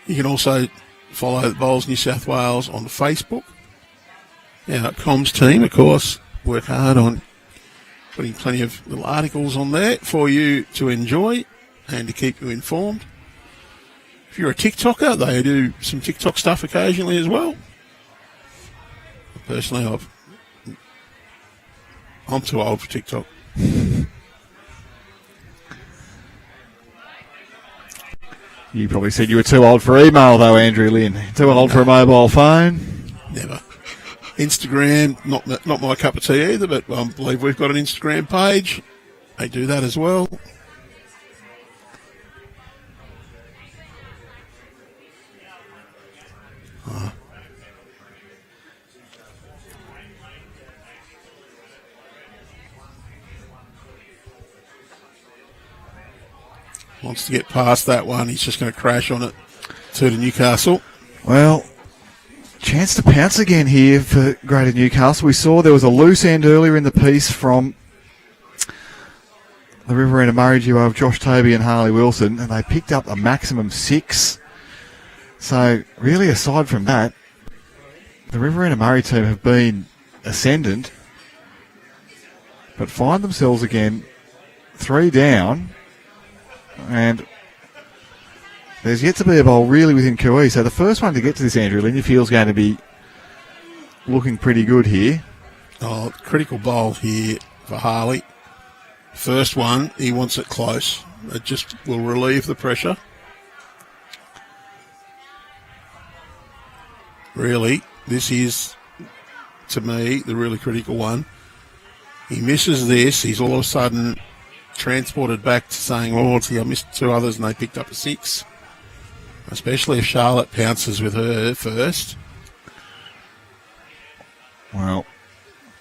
You can also follow the Bowls New South Wales on Facebook. Our comms team, of course, work hard on putting plenty of little articles on there for you to enjoy and to keep you informed. If you're a TikToker, they do some TikTok stuff occasionally as well. Personally, I'm too old for TikTok. You
probably said you were too old for email, though, Andrew Lynn. Too old for a mobile phone.
Never. Instagram, not my cup of tea either, but I believe we've got an Instagram page. They do that as well. Wants to get past that one. He's just going to crash on it to Newcastle.
Well, chance to pounce again here for Greater Newcastle. We saw there was a loose end earlier in the piece from the Riverina Murray duo of Josh Toby and Harley Wilson, and they picked up a maximum 6. So, really, aside from that, the Riverina Murray team have been ascendant, but find themselves again 3 down, and there's yet to be a bowl really within QE. So the first one to get to this, Andrew Lynn, you feel is going to be looking pretty good here.
Oh, critical bowl here for Harley. First one, he wants it close. It just will relieve the pressure. Really, this is, to me, the really critical one. He misses this, he's all of a sudden transported back to saying, oh, see, I missed 2 others and they picked up a 6. Especially if Charlotte pounces with her first.
Well,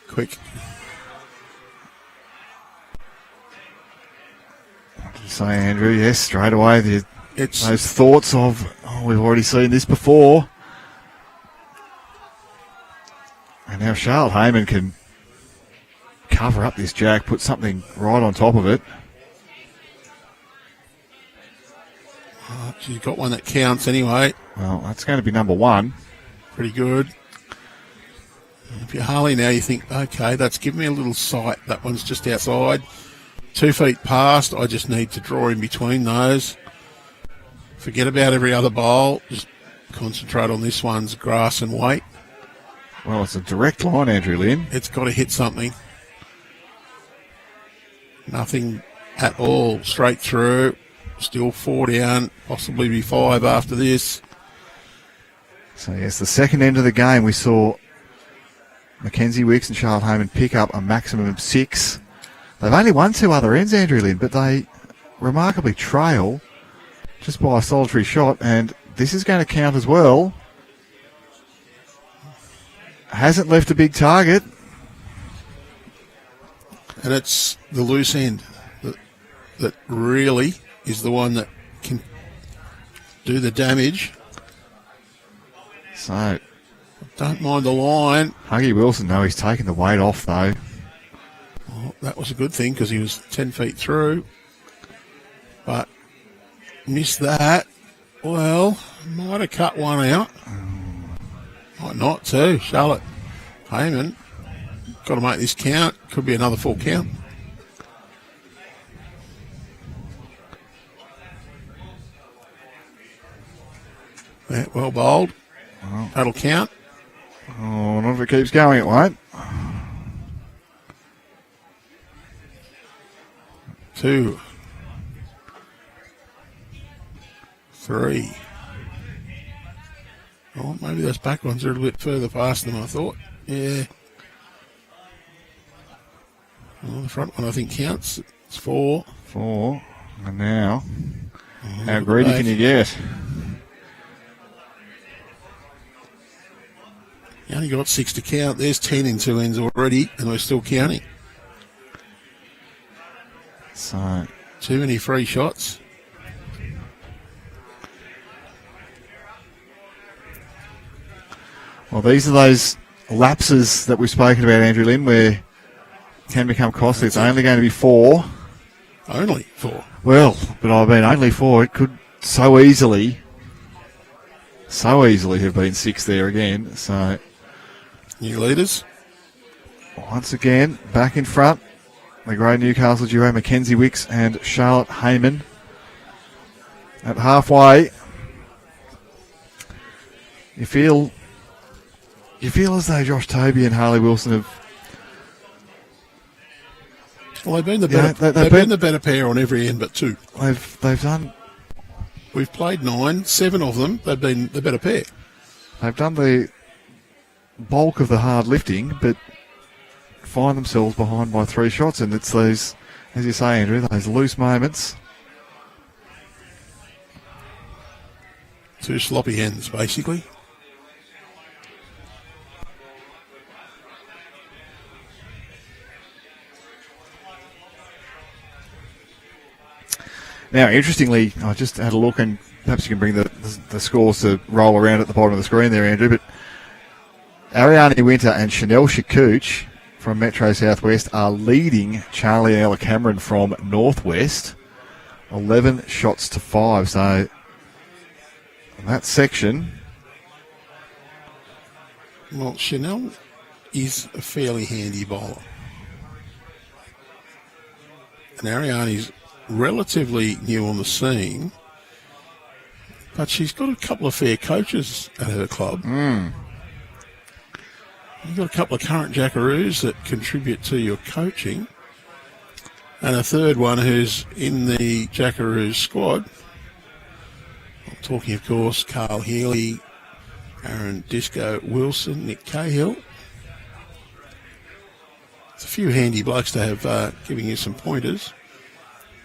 quick.
What did you say, Andrew? Yes, straight away. Those thoughts of, we've already seen this before. And now Charlotte Hayman can cover up this jack, put something right on top of it.
She's got one that counts anyway.
Well, that's going to be number 1.
Pretty good. If you're Harley now, you think, okay, that's given me a little sight. That one's just outside. 2 feet past. I just need to draw in between those. Forget about every other bowl. Just concentrate on this one's grass and weight.
Well, it's a direct line, Andrew Lynn.
It's got to hit something. Nothing at all. Straight through. Still 4 down. Possibly be 5 after this.
So, yes, the second end of the game, we saw Mackenzie, Wicks and Charlotte Hayman pick up a maximum of 6. They've only won 2 other ends, Andrew Lynn, but they remarkably trail just by a solitary shot, and this is going to count as well. Hasn't left a big target.
And it's the loose end that really is the one that can do the damage.
So,
don't mind the line.
Huggy Wilson, no, he's taken the weight off, though.
Well, that was a good thing because he was 10 feet through. But missed that. Well, might have cut one out. Might not too. Charlotte Hayman, got to make this count. Could be another full count. Yeah, well bowled.
Well,
that'll count.
Oh, not if it keeps going, it won't.
2, 3. Oh, maybe those back ones are a little bit further past than I thought. Yeah. Well, the front one I think counts. It's 4.
4. And now, how greedy can you get?
You only got 6 to count. There's 10 in 2 ends already, and we're still counting.
So,
too many free shots.
Well, these are those lapses that we've spoken about, Andrew Lynn, where it can become costly. It's only going to be 4.
Only 4?
Well, but I mean, only 4. It could so easily have been 6 there again. So,
new leaders.
Once again, back in front, the great Newcastle duo, Mackenzie Wicks and Charlotte Hayman. At halfway, you feel as though Josh Toby and Harley Wilson have.
Well, they've been the better. They've been the better pair on every end, but 2.
They've done.
We've played 9, 7 of them. They've been the better pair.
They've done the bulk of the hard lifting, but find themselves behind by 3 shots, and it's those, as you say, Andrew, those loose moments.
2 sloppy ends, basically.
Now, interestingly, I just had a look, and perhaps you can bring the scores to roll around at the bottom of the screen there, Andrew, but Ariane Winter and Chanel Shakouch from Metro Southwest are leading Charlie and Ella Cameron from Northwest, 11 shots to 5. So that section...
Well, Chanel is a fairly handy bowler. And Ariane's relatively new on the scene, but she's got a couple of fair coaches at her club. You've got a couple of current jackaroos that contribute to your coaching, and a third one who's in the jackaroos squad. I'm talking, of course, Carl Healy, Aaron Disco Wilson, Nick Cahill. It's a few handy blokes to have giving you some pointers.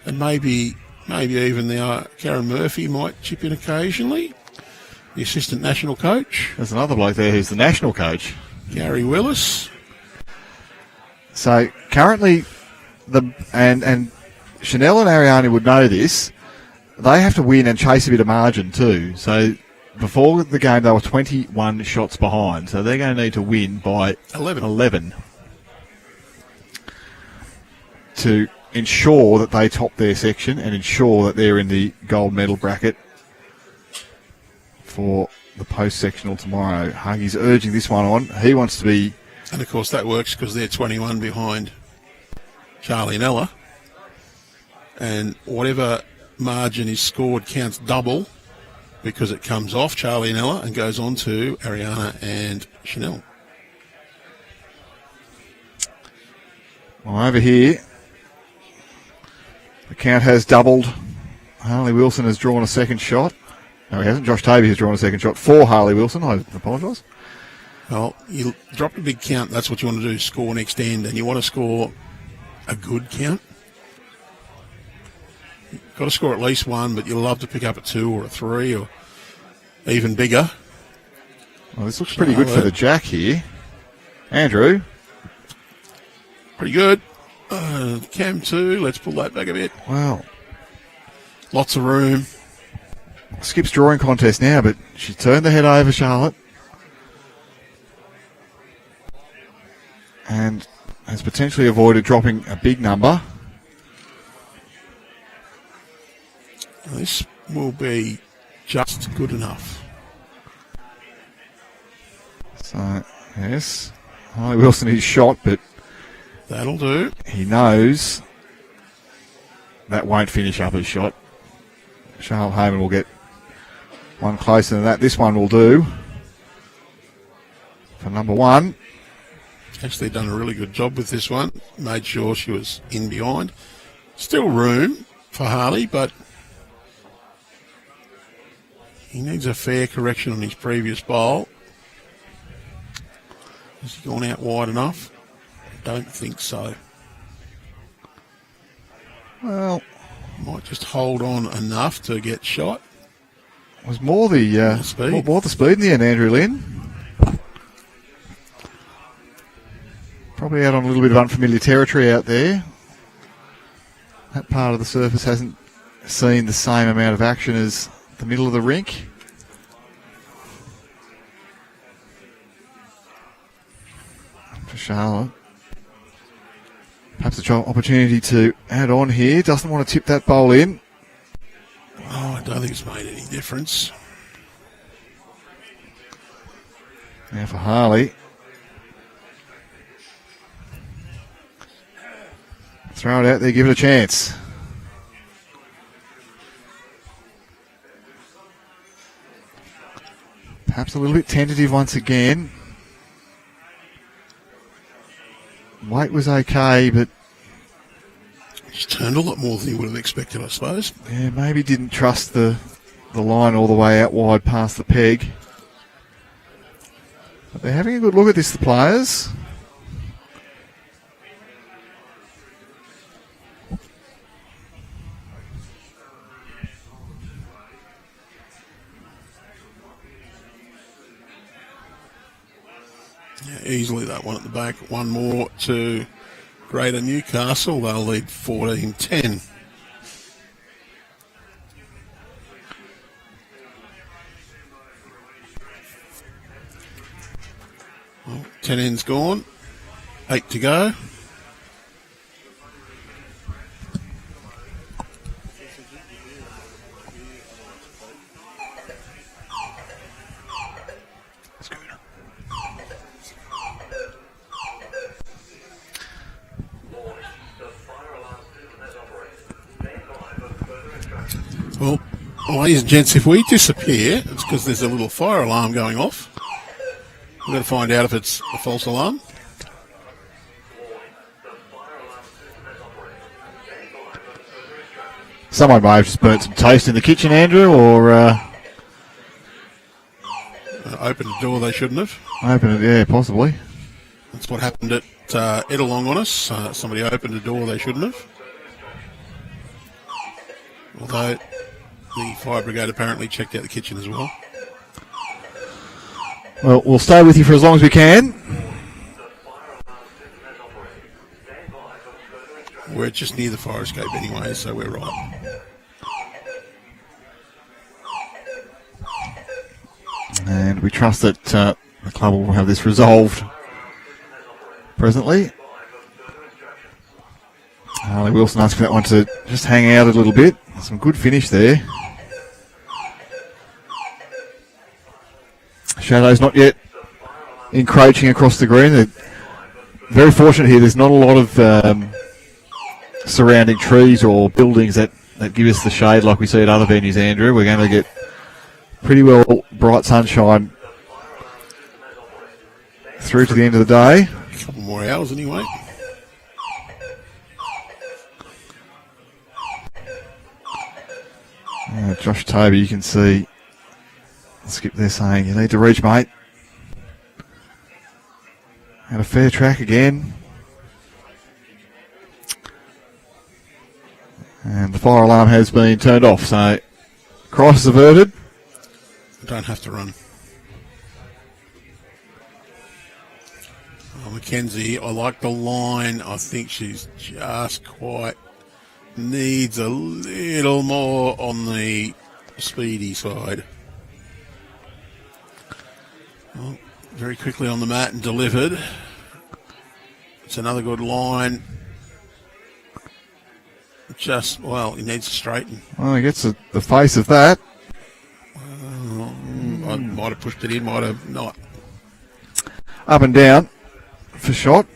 And maybe even the Karen Murphy might chip in occasionally, the assistant national coach.
There's another bloke there who's the national coach.
Gary Willis.
So currently, and Chanel and Ariane would know this, they have to win and chase a bit of margin too. So before the game, they were 21 shots behind. So they're going to need to win by 11 to ensure that they top their section and ensure that they're in the gold medal bracket for the post-sectional tomorrow. Huggy's urging this one on. He wants to be...
And, of course, that works because they're 21 behind Charlie and Ella. And whatever margin is scored counts double because it comes off Charlie and Ella and goes on to Ariana and Chanel.
Well, over here, the count has doubled. Harley Wilson has drawn a second shot. No, he hasn't. Josh Toby has drawn a second shot for Harley Wilson. I apologise.
Well, you drop a big count. That's what you want to do, score next end. And you want to score a good count. You've got to score at least one, but you'll love to pick up a 2 or a 3 or even bigger.
Well, this looks pretty good for the jack here. Andrew.
Pretty good. Cam 2, let's pull that back a bit.
Wow.
Lots of room.
Skip's drawing contest now, but she turned the head over, Charlotte. And has potentially avoided dropping a big number.
This will be just good enough.
So, yes. Harley Wilson is shot, but
that'll do.
He knows that won't finish up his shot. Charles Hayman will get one closer than that. This one will do for number 1.
Actually done a really good job with this one. Made sure she was in behind. Still room for Harley, but he needs a fair correction on his previous bowl. Has he gone out wide enough? Don't think so.
Well,
might just hold on enough to get shot.
It was more the speed. More the speed in the end, Andrew Lynn. Probably out on a little bit of unfamiliar territory out there. That part of the surface hasn't seen the same amount of action as the middle of the rink. For Charlotte. Perhaps an opportunity to add on here. Doesn't want to tip that bowl in.
Oh, I don't think it's made any difference.
Now for Harley. Throw it out there, give it a chance. Perhaps a little bit tentative once again. Weight was okay, but
he's turned a lot more than he would have expected, I suppose.
Yeah, maybe didn't trust the line all the way out wide past the peg. But they're having a good look at this, the players.
Yeah, easily that one at the back. One more to Greater Newcastle. They'll lead 14-10. 10 ends gone. 8 to go. Well, ladies and gents, if we disappear, it's because there's a little fire alarm going off. We've got to find out if it's a false alarm.
Someone may have just burnt some toast in the kitchen, Andrew, or
Opened a door they shouldn't have.
opened it, yeah, possibly.
That's what happened at Edelong on us. Somebody opened a door they shouldn't have. Although the fire brigade apparently checked out the kitchen as well.
Well, we'll stay with you for as long as we can.
We're just near the fire escape anyway, so we're right.
And we trust that the club will have this resolved presently. Harley Wilson asking that one to just hang out a little bit. Some good finish there. Shadow's not yet encroaching across the green. They're very fortunate here. There's not a lot of surrounding trees or buildings that give us the shade like we see at other venues, Andrew. We're going to get pretty well bright sunshine through to the end of the day.
A couple more hours anyway.
Josh Toby, you can see Skip there saying, you need to reach, mate. Had a fair track again. And the fire alarm has been turned off, so crisis averted.
Don't have to run. Oh, Mackenzie, I like the line. I think she's just quite needs a little more on the speedy side. Well, very quickly on the mat and delivered. It's another good line. Just, well, he needs to straighten.
Well, he gets the face of that.
I might have pushed it in, might have not.
Up and down for shot.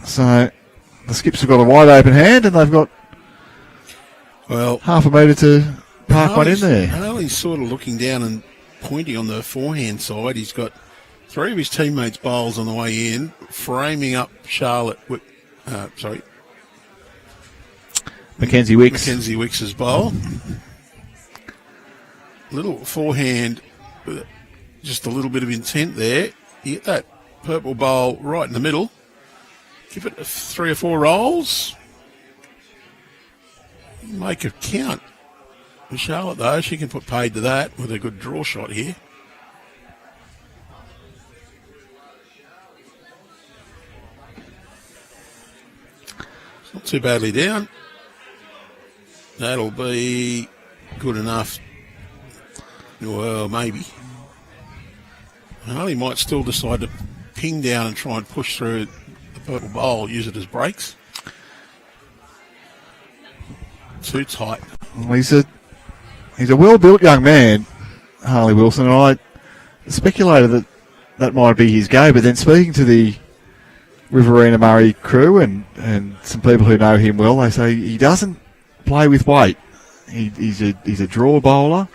So the Skips have got a wide open hand and they've got half a metre to park one in there.
Harley's sort of looking down and pointing on the forehand side. He's got three of his teammates' bowls on the way in, framing up
Mackenzie Wicks.
Mackenzie Wicks's bowl. Little forehand, with just a little bit of intent there. You get that purple bowl right in the middle. Give it 3 or 4 rolls. Make it count. For Charlotte, though, she can put paid to that with a good draw shot here. It's not too badly down. That'll be good enough. Well, maybe. Harley might still decide to ping down and try and push through the purple bowl, use it as brakes. Too tight.
Well, he's a well-built young man, Harley Wilson, and I speculated that might be his go, but then speaking to the Riverina Murray crew and some people who know him well, they say he doesn't play with weight. He's a draw bowler.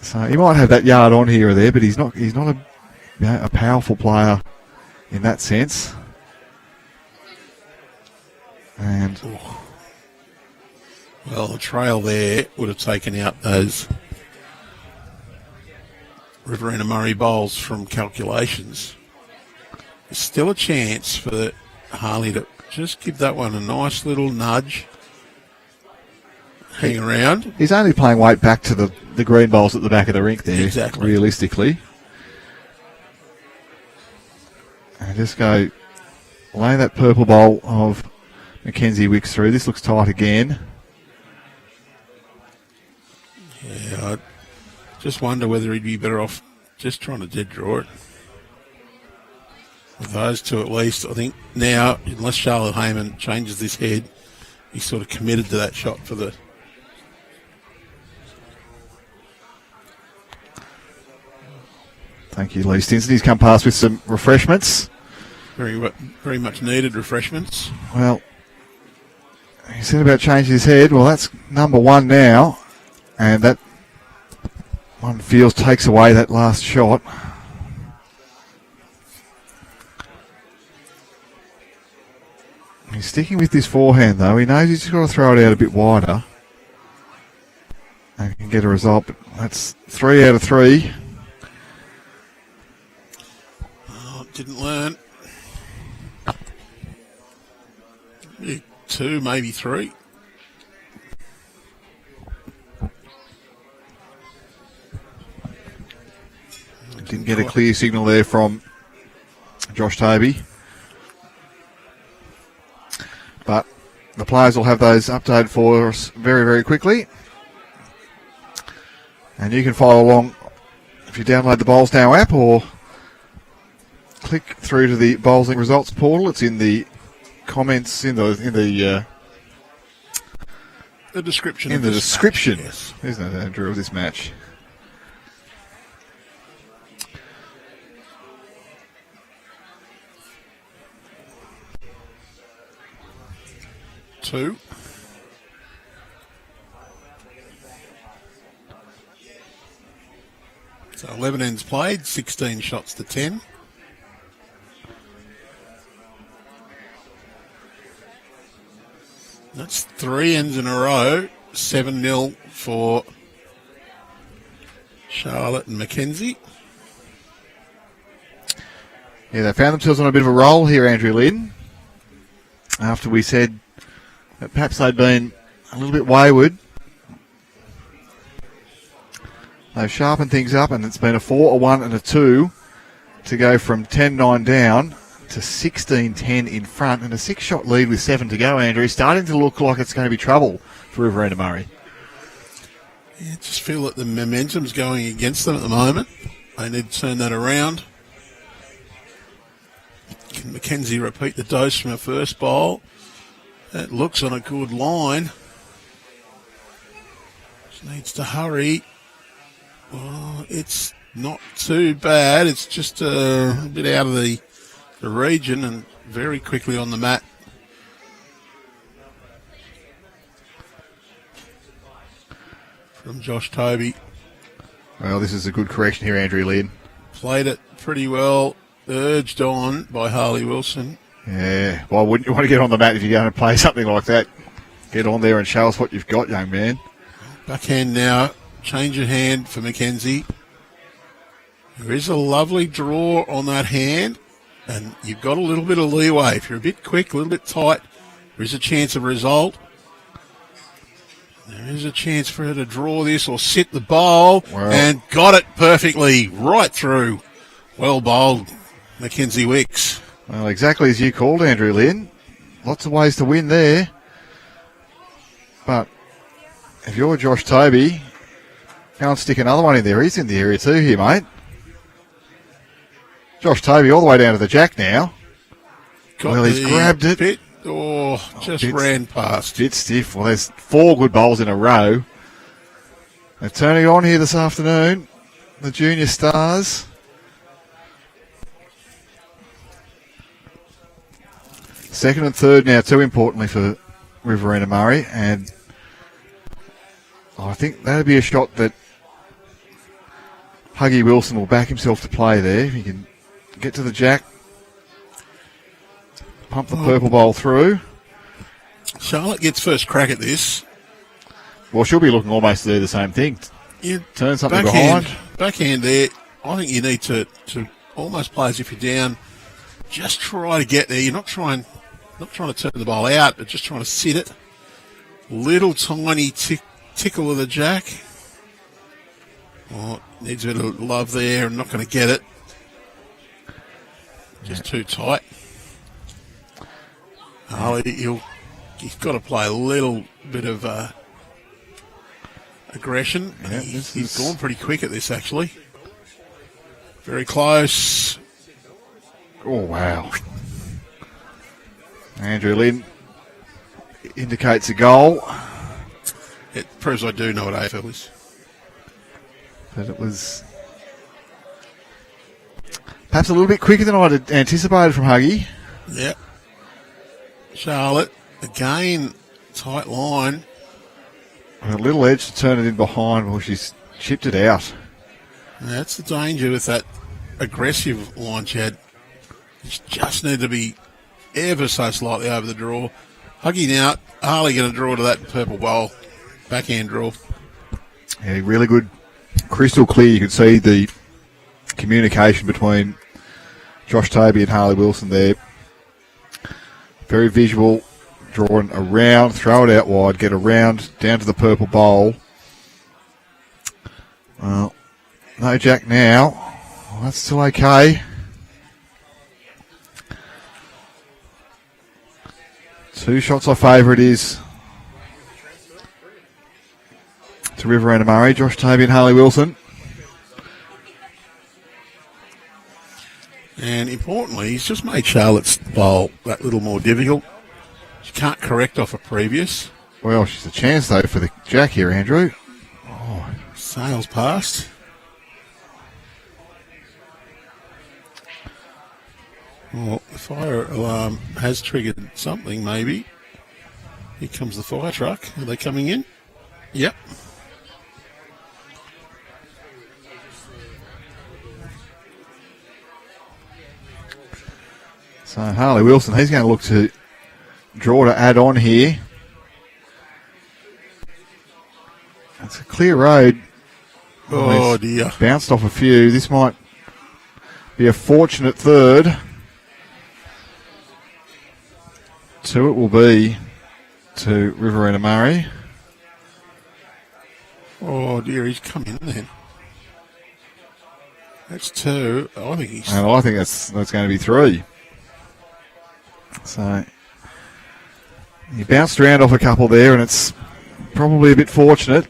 So he might have that yard on here or there, but he's not a powerful player in that sense. And
well, the trail there would have taken out those Riverina Murray bowls from calculations. There's still a chance for Harley to just give that one a nice little nudge. Hang around.
He's only playing weight back to the green bowls at the back of the rink there,
exactly.
Realistically. And just go lay that purple bowl of Mackenzie Wicks through. This looks tight again.
Yeah, I just wonder whether he'd be better off just trying to dead draw it. With those two at least, I think now, unless Charlotte Hayman changes this head, he's sort of committed to that shot for the...
Thank you, Lee Stinson. He's come past with some refreshments.
Very much needed refreshments.
Well, he said about changing his head. Well, that's number one now. And that one takes away that last shot. He's sticking with this forehand, though. He knows he's just got to throw it out a bit wider and can get a result. But that's 3 out of 3.
Oh, didn't learn. 2, maybe 3.
Didn't get a clear signal there from Josh Toby. But the players will have those updated for us very, very quickly. And you can follow along if you download the Bowls Now app or click through to the Bowls Results portal. It's in the comments in the
description.
In the description,
yes.
Isn't it, Andrew, of this match?
Two. So 11 ends played, 16 shots to 10. That's 3 ends in a row, 7-0 for Charlotte and Mackenzie.
Yeah, they found themselves on a bit of a roll here, Andrew Lynn, after we said that perhaps they'd been a little bit wayward. They've sharpened things up, and it's been a 4, a 1 and a 2 to go from 10-9 down to 16-10 in front, and a 6-shot lead with 7 to go, Andrew. Starting to look like it's going to be trouble for Riverina Murray.
Yeah, I just feel that the momentum's going against them at the moment. They need to turn that around. Can Mackenzie repeat the dose from her first bowl? That looks on a good line. Just needs to hurry. Oh, it's not too bad. It's just a bit out of the region and very quickly on the mat. From Josh Toby.
Well, this is a good correction here, Andrew Lynn.
Played it pretty well. Urged on by Harley Wilson.
Yeah, why wouldn't you want to get on the mat if you're going to play something like that? Get on there and show us what you've got, young man.
Backhand now. Change of hand for Mackenzie. There is a lovely draw on that hand, and you've got a little bit of leeway. If you're a bit quick, a little bit tight, there is a chance of result. There is a chance for her to draw this or sit the bowl, and got it perfectly right through. Well bowled, Mackenzie Wicks.
Well, exactly as you called, Andrew Lynn. Lots of ways to win there. But if you're Josh Toby, go and stick another one in there. He's in the area too here, mate. Josh Toby all the way down to the jack now. Well, he's grabbed it.
Ran past.
Bit stiff. Well, there's 4 good bowls in a row. They're turning on here this afternoon. The junior stars. Second and third now, too importantly for Riverina Murray. And I think that'd be a shot that Huggy Wilson will back himself to play there. If he can get to the jack, pump the purple bowl through.
Charlotte gets first crack at this.
Well, she'll be looking almost to do the same thing.
Yeah,
turn something behind.
Backhand there. I think you need to almost play as if you're down. Just try to get there. You're not trying to turn the bowl out, but just trying to sit it. Little tiny tickle of the jack. Oh, needs a bit of love there. I'm not going to get it. Just too tight. Harley, he's got to play a little bit of aggression.
Yeah,
he's gone pretty quick at this, actually. Very close.
Oh, wow. Andrew Lynn indicates a goal.
It proves I do know what AFL is.
But it was perhaps a little bit quicker than I'd anticipated from Huggy.
Yep. Charlotte, again, tight line.
A little edge to turn it in behind. Well, she's chipped it out.
That's the danger with that aggressive line, Chad. You just need to be ever so slightly over the draw. Huggy now. Harley going to draw to that purple bowl. Backhand draw.
Yeah, really good. Crystal clear. You could see the communication between Josh Toby and Harley Wilson there. Very visual. Drawing around, throw it out wide, get around, down to the purple bowl. Well, no jack now. Well, that's still okay. Two shots off favour it is to Riverina Murray, Josh Toby and Harley Wilson.
And importantly, he's just made Charlotte's bowl that little more difficult. She can't correct off a previous.
Well, she's a chance, though, for the jack here, Andrew.
Oh, sails past. Well, the fire alarm has triggered something, maybe. Here comes the fire truck. Are they coming in? Yep.
So Harley Wilson, he's going to look to draw to add on here. It's a clear road.
Oh, dear.
Bounced off a few. This might be a fortunate third. Two it will be to Riverina Murray.
Oh, dear, he's come in then. That's two. I think he's...
And I think that's going to be three. So he bounced around off a couple there, and it's probably a bit fortunate.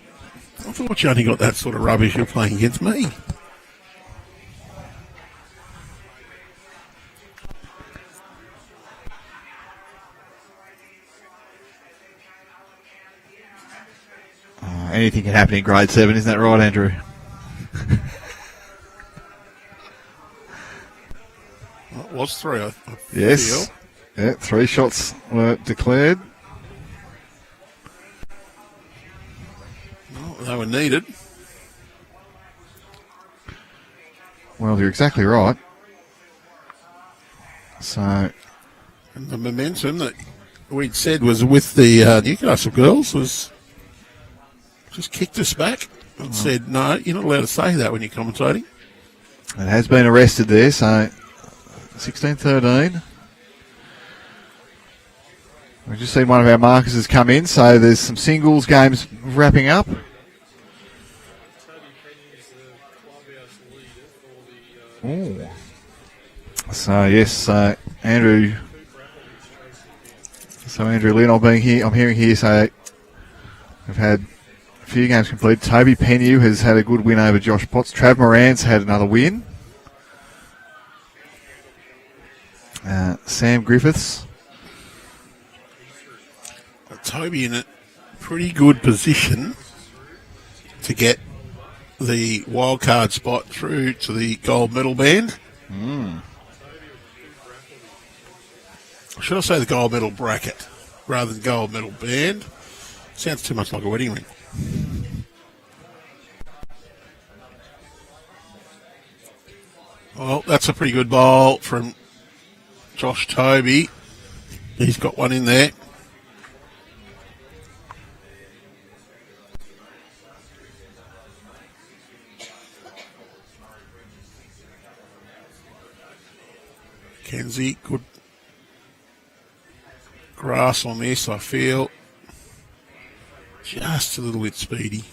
I thought you only got that sort of rubbish you're playing against me.
Anything can happen in grade 7, isn't that right, Andrew?
Well, it was three, I
Yes.
feel.
Yeah, 3 shots were declared.
Well, they were needed.
Well, you're exactly right. So,
And the momentum that we'd said was with the Newcastle girls was just kicked us back and said, no, you're not allowed to say that when you're commentating.
it has been arrested there, so 16-13. We've just seen one of our markers has come in, so there's some singles games wrapping up. Ooh. So yes, Andrew. So Andrew Lynn, I'm hearing here. So we've had a few games completed. Toby Pennew has had a good win over Josh Potts. Trav Moran's had another win. Sam Griffiths.
Toby in a pretty good position to get the wild card spot through to the gold medal band. Should I say the gold medal bracket rather than gold medal band? Sounds too much like a wedding ring. Well, that's a pretty good bowl from Josh Toby. He's got one in there. Mackenzie, good grass on this, I feel. Just a little bit speedy.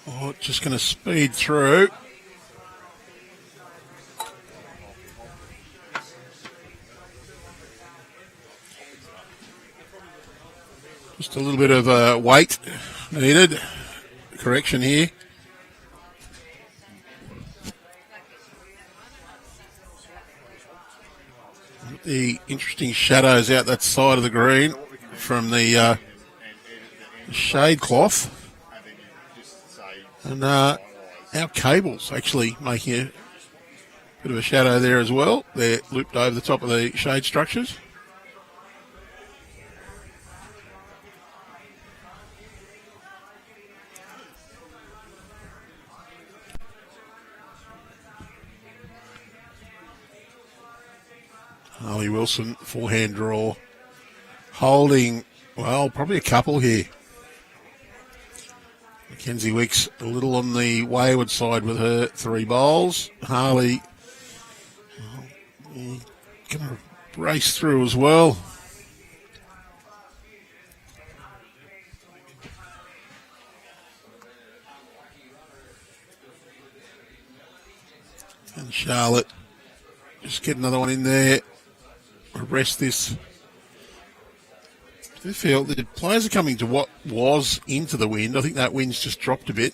Oh, just going to speed through. Just a little bit of weight needed. Correction here. The interesting shadows out that side of the green from the shade cloth. And our cables actually making a bit of a shadow there as well. They're looped over the top of the shade structures. Harley Wilson, forehand draw, holding, well, probably a couple here. Mackenzie Wicks a little on the wayward side with her 3 bowls. Harley going to race through as well. And Charlotte, just get another one in there. Arrest this. I feel the players are coming to what was into the wind. I think that wind's just dropped a bit.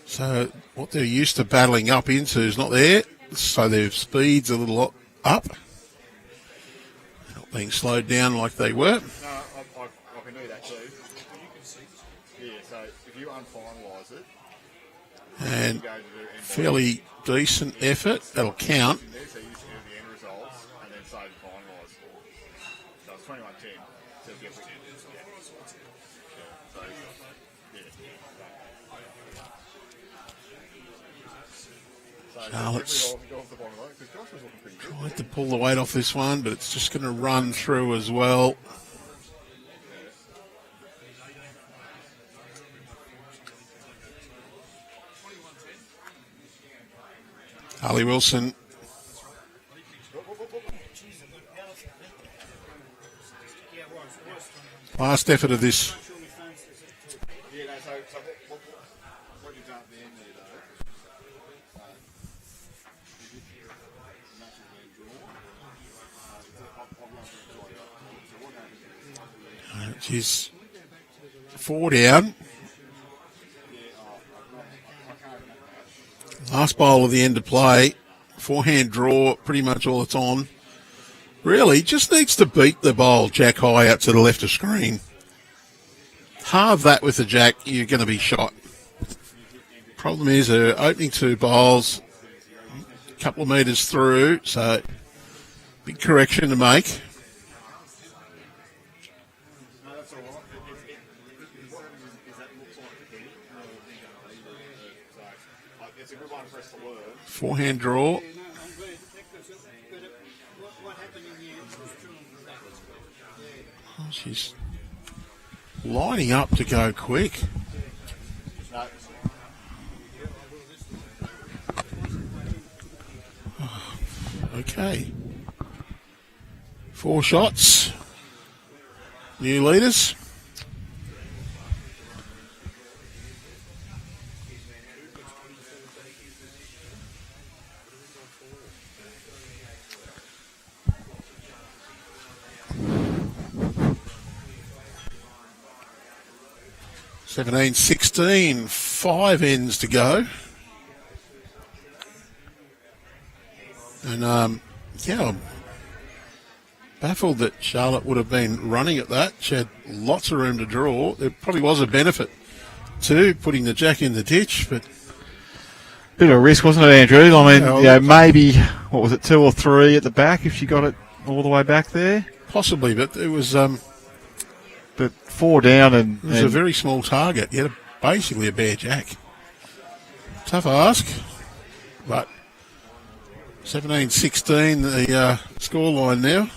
So what they're used to battling up into is not there. So their speed's a little up. They're not being slowed down like they were.
No, I can do that too. Yeah, so if you unfinalise it.
And fairly decent effort. That'll count. Charlotte's tried to pull the weight off this one, but it's just going to run through as well. Harley Wilson. Last effort of this. She's 4 down. Last bowl of the end of play. Forehand draw, pretty much all it's on. Really, just needs to beat the bowl jack high out to the left of screen. Halve that with the jack, you're going to be shot. Problem is, her opening 2 bowls, a couple of metres through, so big correction to make. Forehand draw. Oh, she's lining up to go quick. Oh, okay. 4 shots. New leaders. Seventeen, 16, 5 ends to go. And, I'm baffled that Charlotte would have been running at that. She had lots of room to draw. There probably was a benefit to putting the jack in the ditch, but...
Bit of a risk, wasn't it, Andrew? I mean, maybe, what was it, 2 or 3 at the back if she got it all the way back there?
Possibly, but it was...
But 4 down and...
It was a very small target. You had basically a bare jack. Tough ask, but 17-16 the scoreline now.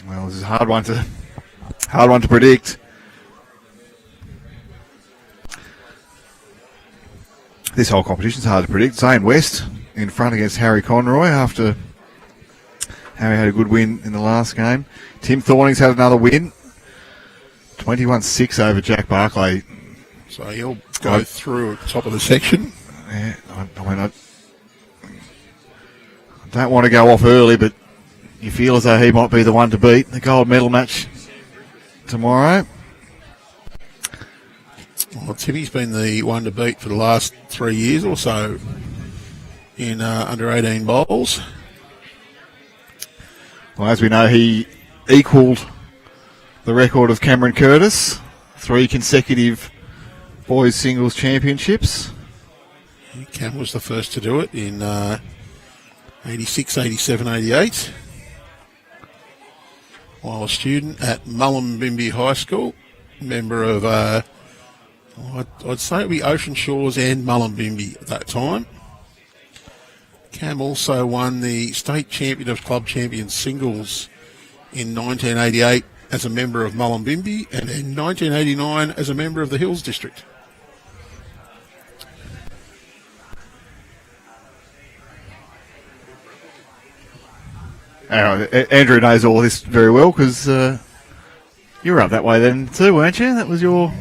Well, this is a hard one to predict. This whole competition's hard to predict. Zane West in front against Harry Conroy after Harry had a good win in the last game. Tim Thorning's had another win. 21-6 over Jack Barclay.
So he'll go through at the top of the section.
Yeah, I don't don't want to go off early, but you feel as though he might be the one to beat the gold medal match tomorrow.
Well, Timmy's been the one to beat for the last 3 years or so in under 18 bowls.
Well, as we know, he equalled the record of Cameron Curtis, 3 consecutive boys singles championships.
Cam was the first to do it in 86, 87, 88. While a student at Mullumbimby High School, member of, I'd say it would be Ocean Shores and Mullumbimby at that time. Cam also won the state champion of club champions singles in 1988 as a member of Mullumbimby and in 1989 as a member of the Hills District.
Andrew knows all this very well because you were up that way then too, weren't you? That was your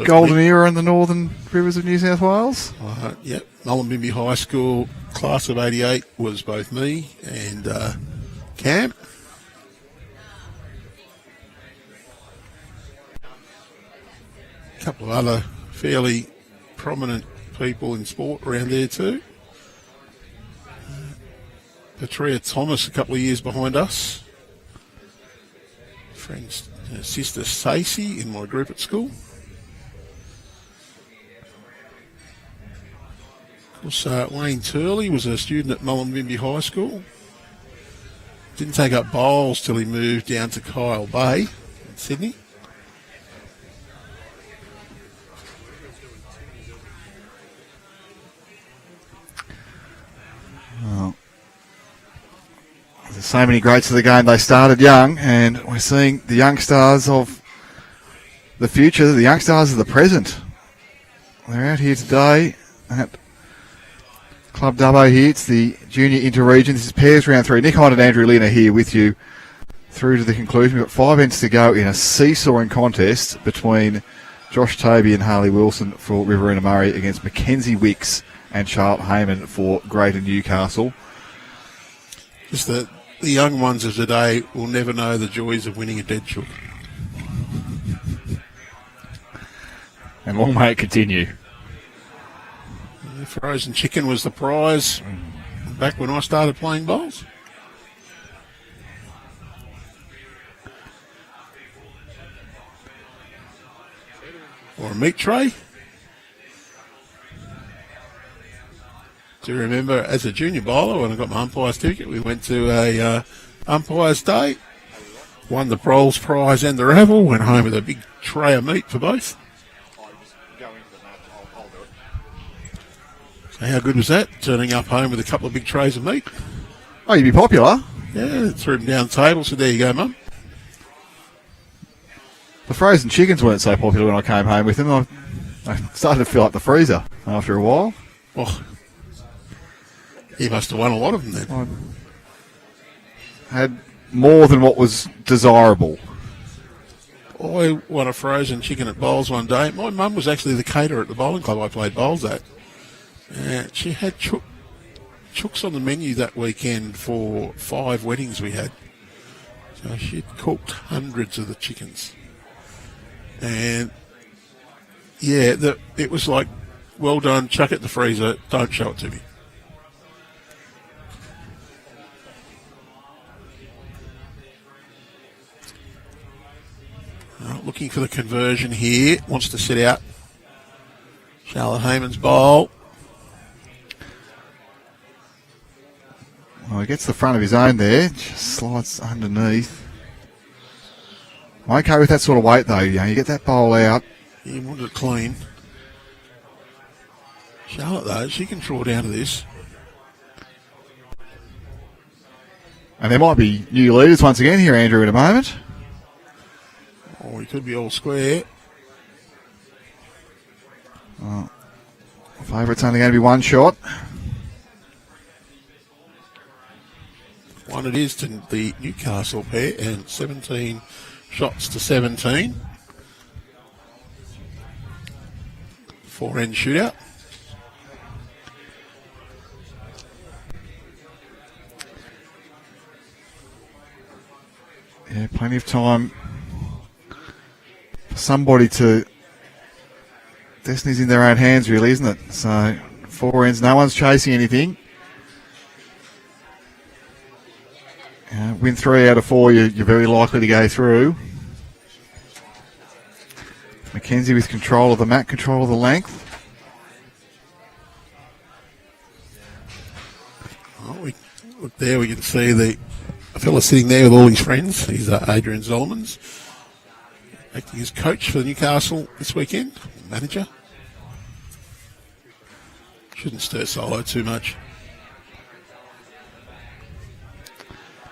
golden era in the northern rivers of New South Wales.
Yep, Mullumbimby High School class of 88 was both me and Cam. A couple of other fairly prominent people in sport around there too. Petrea Thomas a couple of years behind us. Friends, sister Stacey in my group at school. Of course, Wayne Turley was a student at Mullumbimby High School. Didn't take up bowls till he moved down to Kyle Bay in Sydney.
Well, there's so many greats of the game. They started young, and we're seeing the young stars of the future, the young stars of the present. They're out here today at Club Dubbo here. It's the Junior Interregion. This is pairs round 3. Nick Hunt and Andrew Lynn are here with you through to the conclusion. We've got 5 ends to go in a seesawing contest between Josh Toby and Harley Wilson for Riverina Murray against Mackenzie Wicks and Charlotte Hayman for Greater Newcastle.
Just the young ones of today will never know the joys of winning a dead chook.
And long may it continue.
Frozen chicken was the prize back when I started playing bowls. Or a meat tray. Do you remember as a junior bowler when I got my umpire's ticket, we went to a umpire's day, won the Proles prize and the raffle, went home with a big tray of meat for both. So how good was that, turning up home with a couple of big trays of meat?
Oh, you'd be popular.
Yeah, threw them down the table, so there you go, Mum.
The frozen chickens weren't so popular when I came home with them. I started to fill up the freezer after a while.
Oh, you must have won a lot of them then.
I had more than what was desirable.
I won a frozen chicken at bowls one day. My mum was actually the caterer at the bowling club I played bowls at. She had chooks on the menu that weekend for 5 weddings we had. So she'd cooked hundreds of the chickens. And, yeah, it was like, well done, chuck it in the freezer, don't show it to me. Looking for the conversion here, wants to sit out. Charlotte Hayman's bowl.
Well, he gets the front of his own there, just slides underneath. I'm okay with that sort of weight though, you get that bowl out.
You want it clean. Charlotte though, she can draw down to this.
And there might be new leaders once again here, Andrew, in a moment.
Oh, we could be all square.
Well, favourite's only going to be one shot.
One it is to the Newcastle pair, and 17 shots to 17. 4-end shootout.
Yeah, plenty of time for somebody to... Destiny's in their own hands, really, isn't it? So, 4 ends, no one's chasing anything. Win 3 out of 4, you're very likely to go through. Mackenzie with control of the mat, control of the length.
Look there, we can see the fella sitting there with all his friends. He's Adrian Zolmans, acting as coach for Newcastle this weekend, manager. Shouldn't stir solo too much.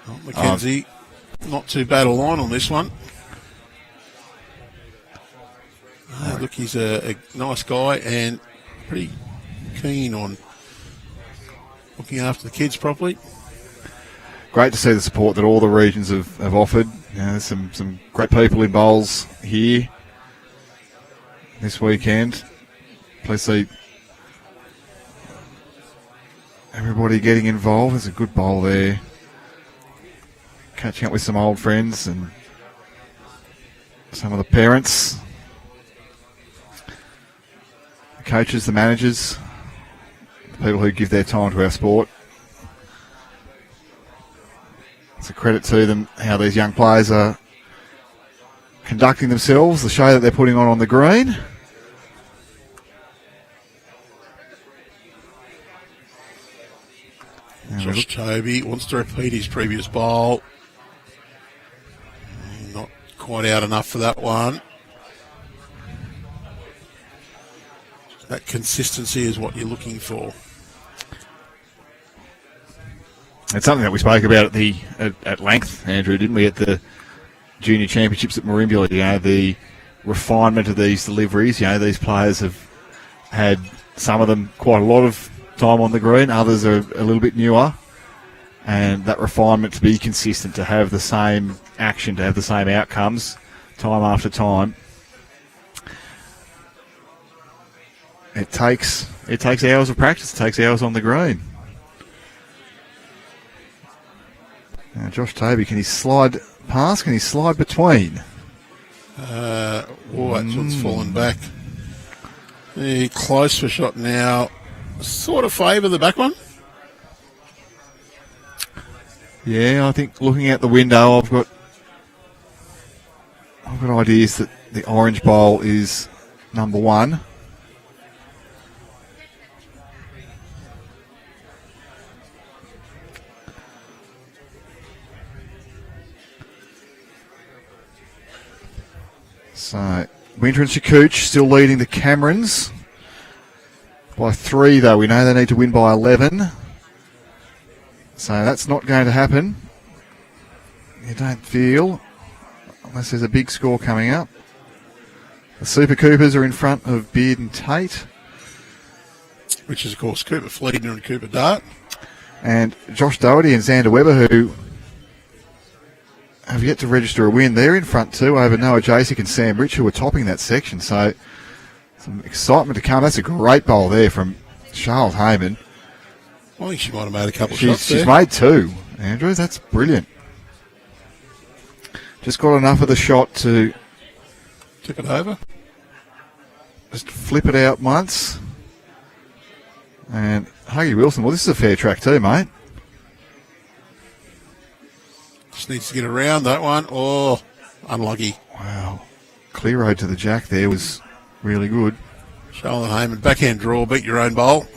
Oh, Mackenzie, not too bad a line on this one. Look, he's a nice guy and pretty keen on looking after the kids properly.
Great to see the support that all the regions have offered. There's some great people in bowls here this weekend. Please see everybody getting involved. There's a good bowl there. Catching up with some old friends and some of the parents, the coaches, the managers, the people who give their time to our sport. It's a credit to them how these young players are conducting themselves, the show that they're putting on the green.
Josh Toby wants to repeat his previous bowl. Not quite out enough for that one. That consistency is what you're looking for.
It's something that we spoke about at length, Andrew, didn't we, at the junior championships at Merimbula? The refinement of these deliveries. These players have had, some of them, quite a lot of time on the green. Others are a little bit newer. And that refinement to be consistent, to have the same action, to have the same outcomes time after time. It takes hours of practice. It takes hours on the green. Now, Josh Toby, can he slide past? Can he slide between?
That one's fallen back. Close for shot now. Sort of favour the back one.
Yeah, I think looking out the window, I've got ideas that the orange bowl is number one. So, Winter and Shakooch still leading the Camerons by 3, though. We know they need to win by 11. So that's not going to happen. You don't feel, unless there's a big score coming up. The Super Coopers are in front of Beard and Tate.
Which is, of course, Cooper Fleetner and Cooper Dart.
And Josh Doherty and Xander Weber, who have yet to register a win. They're in front too, over Noah Jasek and Sam Rich, who are topping that section. So some excitement to come. That's a great bowl there from Charlotte Hayman.
I think she might have made a couple of shots there.
She's made 2, Andrew. That's brilliant. Just got enough of the shot to
tip it over.
Just flip it out once. And Huggy Wilson, well, this is a fair track too, mate.
Just needs to get around that one. Oh, unlucky.
Wow. Clear road to the jack there was really good.
Charlotte Hayman, backhand draw, beat your own bowl.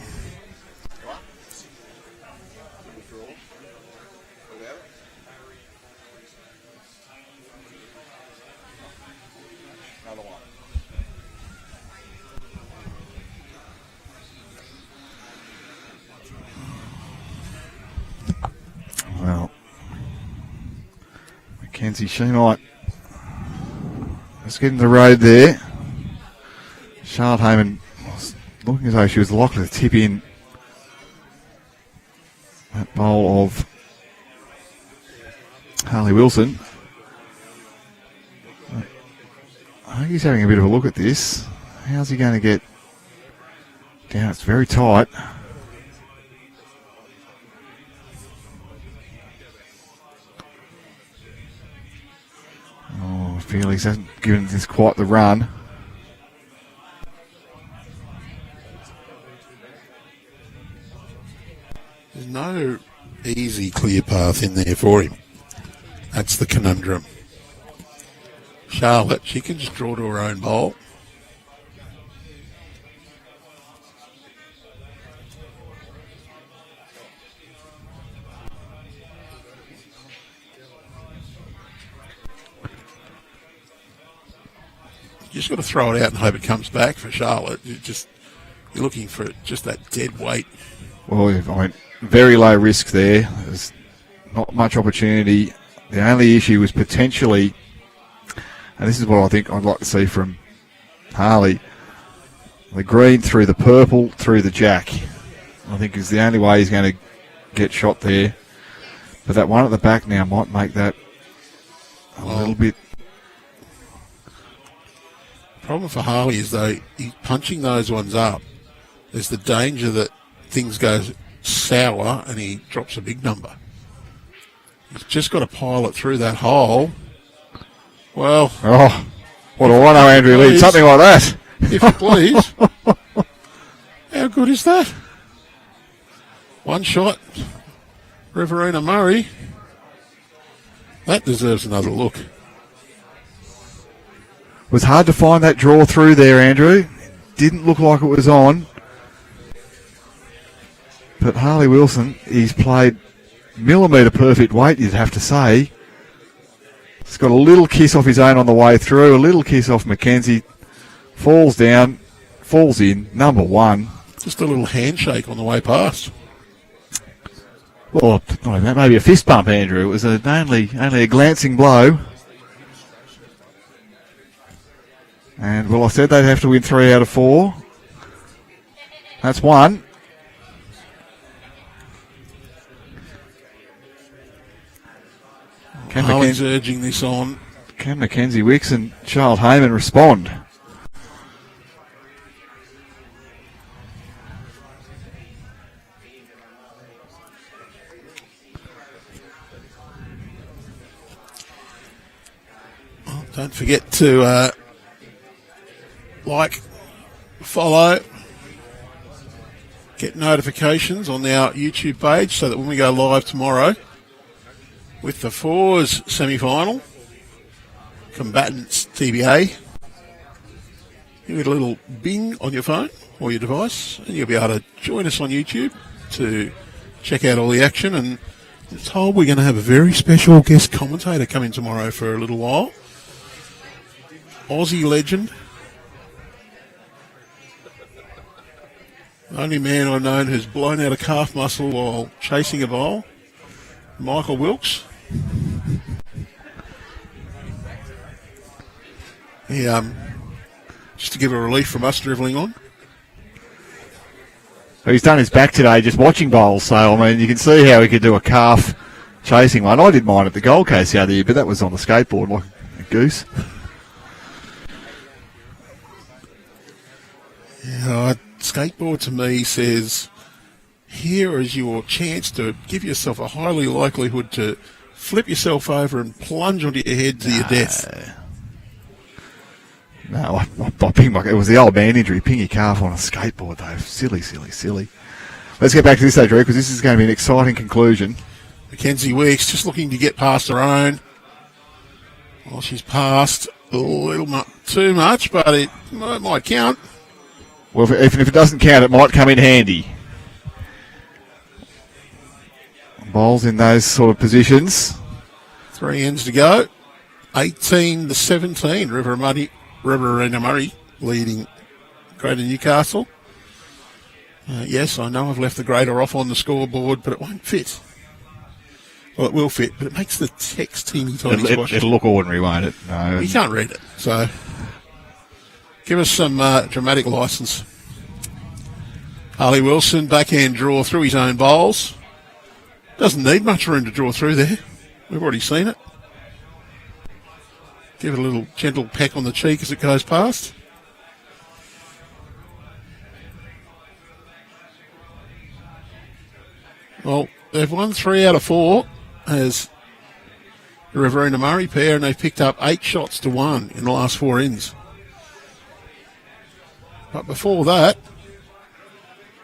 Well, Mackenzie, she might just get in the road there. Charlotte Hayman was looking as though she was likely to tip in that bowl of Harley Wilson. I think he's having a bit of a look at this. How's he going to get down? It's very tight. Felix hasn't given this quite the run.
There's no easy, clear path in there for him. That's the conundrum. Charlotte, she can just draw to her own bowl. You just got to throw it out and hope it comes back for Charlotte. You're looking for just that dead weight.
Well, I mean, very low risk there. There's not much opportunity. The only issue was potentially, and this is what I think I'd like to see from Harley, the green through the purple through the jack. I think is the only way he's going to get shot there. But that one at the back now might make that a little bit.
Problem for Harley is, though, he's punching those ones up. There's the danger that things go sour and he drops a big number. He's just got to pile it through that hole. Well...
Oh, what do I know, Andrew Lee? Something like that.
If you please. How good is that? One shot. Riverina Murray. That deserves another look.
It was hard to find that draw through there, Andrew. Didn't look like it was on. But Harley Wilson, he's played millimetre perfect weight, you'd have to say. He's got a little kiss off his own on the way through, a little kiss off Mackenzie. Falls down, falls in, number one.
Just a little handshake on the way past.
Well, not even that, maybe a fist bump, Andrew. It was only a glancing blow. And, well, I said they'd have to win 3 out of 4. That's one.
Harley's urging this on.
Can Mackenzie, Wicks and Charles Hayman respond?
Well, don't forget to like, follow, get notifications on our YouTube page so that when we go live tomorrow with the fours semi-final, combatants TBA, you get a little bing on your phone or your device and you'll be able to join us on YouTube to check out all the action. And I'm told we're going to have a very special guest commentator coming tomorrow for a little while. Aussie legend. The only man I've known who's blown out a calf muscle while chasing a bowl, Michael Wilkes. He, just to give a relief from us drivelling on.
He's done his back today just watching bowls, so I mean you can see how he could do a calf chasing one. I did mine at the Gold Coast the other year, but that was on the skateboard like a goose.
Yeah, skateboard to me says, here is your chance to give yourself a highly likelihood to flip yourself over and plunge onto your head to your death.
No, I pinged it was the old man injury. Ping your calf on a skateboard, though. Silly, silly, silly. Let's get back to this, though, Drew, because this is going to be an exciting conclusion.
Mackenzie Wicks just looking to get past her own. Well, she's passed a little too much, but it might count.
Well, if it doesn't count, it might come in handy. Bowls in those sort of positions.
3 ends to go. 18-17. Riverina Murray leading Greater Newcastle. Yes, I know I've left the Greater off on the scoreboard, but it won't fit. Well, it will fit, but it makes the text teeny tiny squash.
It'll look ordinary, won't it? No.
You can't read it, so give us some dramatic license. Harley Wilson, backhand draw through his own bowls. Doesn't need much room to draw through there. We've already seen it. Give it a little gentle peck on the cheek as it goes past. Well, they've won 3 out of 4 as the Riverina Murray pair, and they've picked up 8 shots to 1 in the last 4 ends. But before that,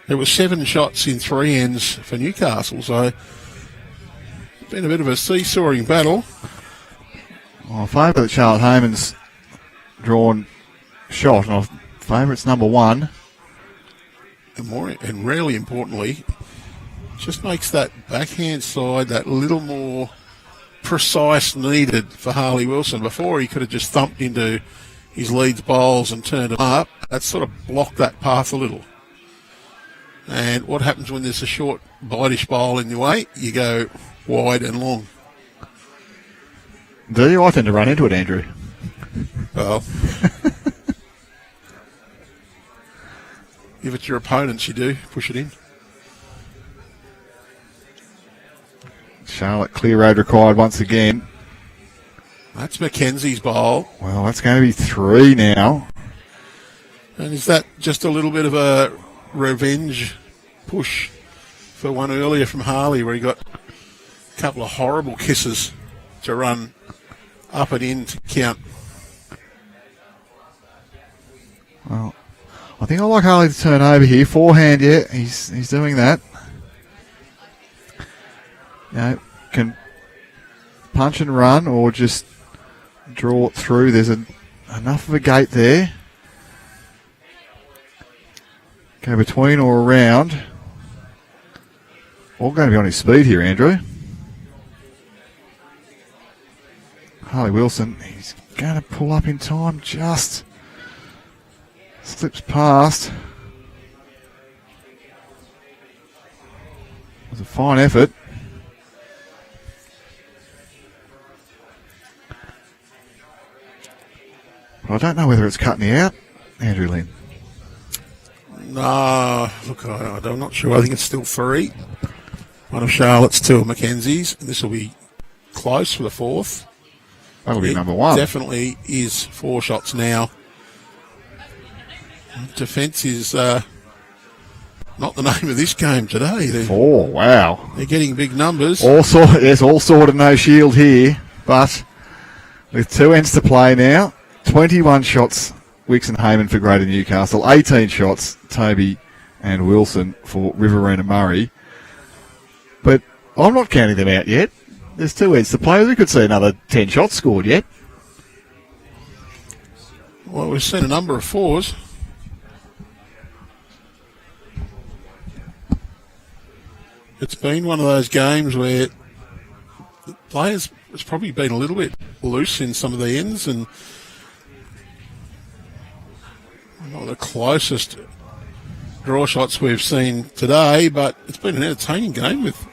there were 7 shots in 3 ends for Newcastle, so it's been a bit of a seesawing battle.
Well, I favour that Charlotte Hayman's drawn shot, and I favour it's number 1.
And really importantly, just makes that backhand side that little more precise needed for Harley Wilson. Before, he could have just thumped into his leads bowls and turned it up. That sort of blocked that path a little. And what happens when there's a short, bitish bowl in your way? You go wide and long.
Do you? I tend to run into it, Andrew.
Well, if it's your opponents, you do push it in.
Charlotte, clear road required once again.
That's Mackenzie's bowl.
Well, that's going to be 3 now.
And is that just a little bit of a revenge push for one earlier from Harley, where he got a couple of horrible kisses to run up and in to count?
Well, I think I like Harley to turn over here. Forehand, yeah, he's doing that. You know, can punch and run or just draw it through. There's enough of a gate there. Go between or around. All going to be on his speed here, Andrew. Harley Wilson, he's going to pull up in time, just slips past. It was a fine effort. But I don't know whether it's cutting me out, Andrew Lynn.
No, look, I'm not sure. I think it's still 3. One of Charlotte's, 2 of Mackenzie's. This will be close for the 4th.
That'll be number 1.
Definitely is 4 shots now. Defence is not the name of this game today.
4, wow.
They're getting big numbers.
All sort of no shield here, but with 2 ends to play now. 21 shots, Wicks and Hayman for Greater Newcastle. 18 shots, Toby and Wilson for Riverina Murray. But I'm not counting them out yet. There's 2 ends to play. We could see another 10 shots scored yet.
Well, we've seen a number of 4s. It's been one of those games where the players, it's probably been a little bit loose in some of the ends, and not the closest draw shots we've seen today, but it's been an entertaining game with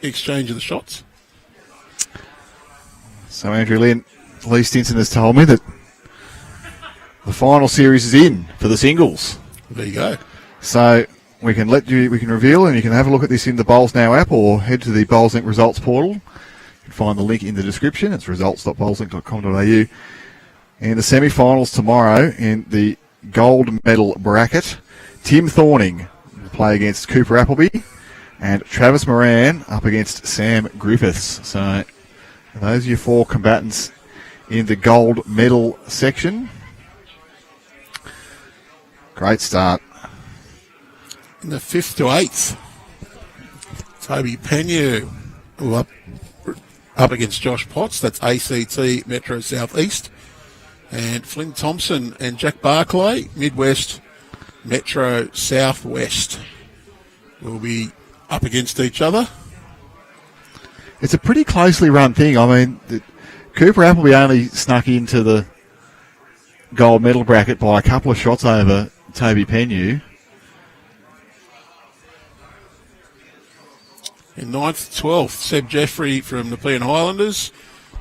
exchange of the shots.
So Andrew Lynn, Lee Stinson has told me that the final series is in for the singles.
There you go.
So we can reveal, and you can have a look at this in the Bowls Now app, or head to the BowlsLink results portal. You can find the link in the description. It's results.bowlslink.com.au. And the semi-finals tomorrow in the gold medal bracket. Tim Thorning will play against Cooper Appleby, and Travis Moran up against Sam Griffiths. So those are your 4 combatants in the gold medal section. Great start.
In the 5th to 8th, Toby Penu up against Josh Potts. That's ACT Metro South East. And Flynn Thompson and Jack Barclay, Midwest Metro Southwest, will be up against each other.
It's a pretty closely run thing. I mean, Cooper Appleby only snuck into the gold medal bracket by a couple of shots over Toby Penu.
In 9th to 12th, Seb Jeffrey from the Nepean Highlanders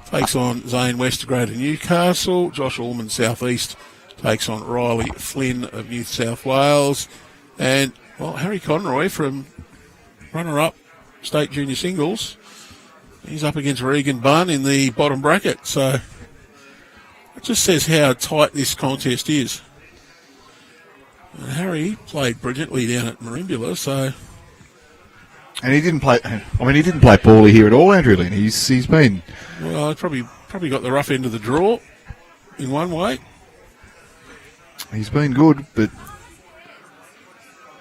takes on Zane West of Greater Newcastle. Josh Allman, South East, takes on Riley Flynn of New South Wales. And, well, Harry Conroy from runner-up state junior singles, he's up against Regan Bunn in the bottom bracket. So it just says how tight this contest is. And Harry played brilliantly down at Marimbula, so...
And he didn't play. I mean, he didn't play poorly here at all, Andrew Lynn. He's been.
Well, I probably got the rough end of the draw in one way.
He's been good, but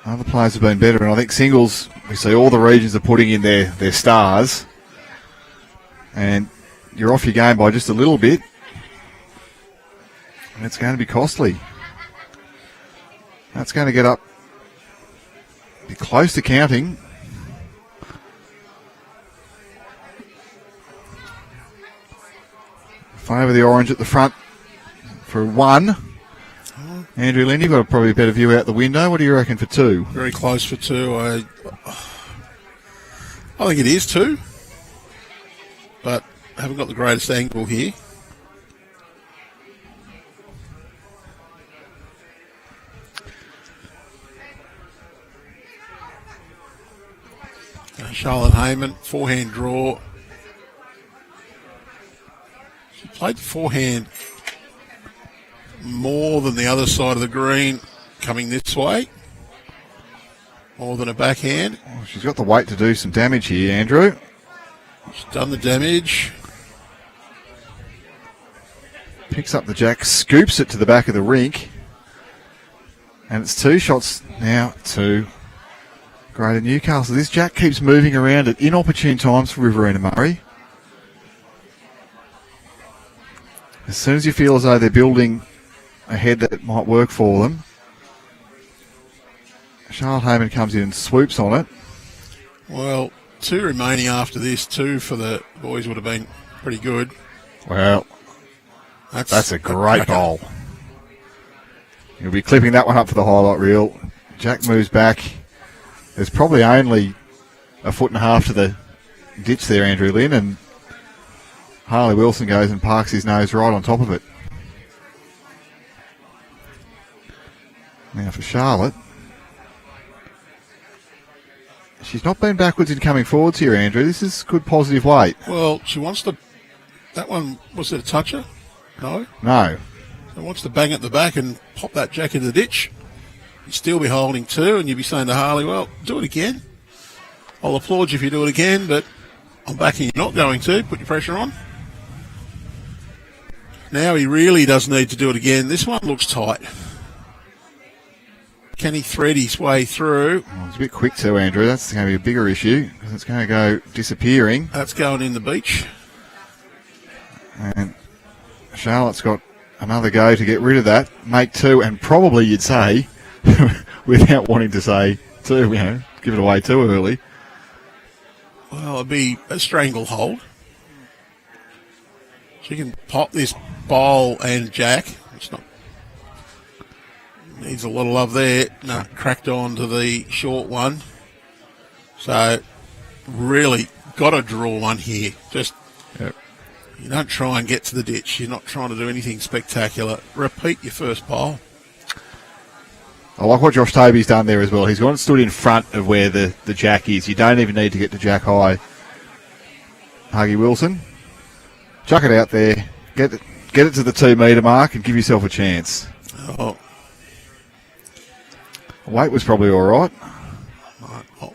other players have been better. And I think singles, we see all the regions are putting in their stars, and you're off your game by just a little bit, and it's going to be costly. That's going to get up, be close to counting. Favour the orange at the front for 1. Andrew Lynn, you've got probably a better view out the window. What do you reckon for 2?
Very close for 2. I think it is 2, but I haven't got the greatest angle here. Charlotte Hayman, forehand draw. She played the forehand more than the other side of the green, coming this way. More than a backhand.
Well, she's got the weight to do some damage here, Andrew.
She's done the damage.
Picks up the jack, scoops it to the back of the rink. And it's 2 shots now to Greater Newcastle. This jack keeps moving around at inopportune times for Riverina Murray. As soon as you feel as though they're building a head that might work for them, Charlotte Hayman comes in and swoops on it.
Well, 2 remaining after this. 2 for the boys would have been pretty good.
Well, that's a great bowl. You'll be clipping that one up for the highlight reel. Jack moves back. There's probably only a 1.5 to the ditch there, Andrew Lynn, and Harley Wilson goes and parks his nose right on top of it. Now for Charlotte. She's not been backwards in coming forwards here, Andrew. This is good positive weight.
Well, she wants to... That one, was it a toucher? No?
No.
She wants to bang at the back and pop that jack in the ditch. You'd still be holding 2, and you'd be saying to Harley, well, do it again. I'll applaud you if you do it again, but I'm backing you not going to. Put your pressure on. Now he really does need to do it again. This one looks tight. Can he thread his way through?
Well, it's a bit quick too, Andrew. That's going to be a bigger issue because it's going to go disappearing.
That's going in the beach.
And Charlotte's got another go to get rid of that. Make 2, and probably you'd say, without wanting to say 2, give it away too early.
Well, it'd be a stranglehold. She can pop this bowl and jack. It's not... Needs a lot of love there. No, cracked on to the short one. So, really got to draw one here. Just,
yep.
You don't try and get to the ditch. You're not trying to do anything spectacular. Repeat your first bowl.
I like what Josh Toby's done there as well. He's gone and stood in front of where the jack is. You don't even need to get to jack high. Huggy Wilson, chuck it out there. Get it to the 2 metre mark and give yourself a chance.
Oh.
Weight was probably all right.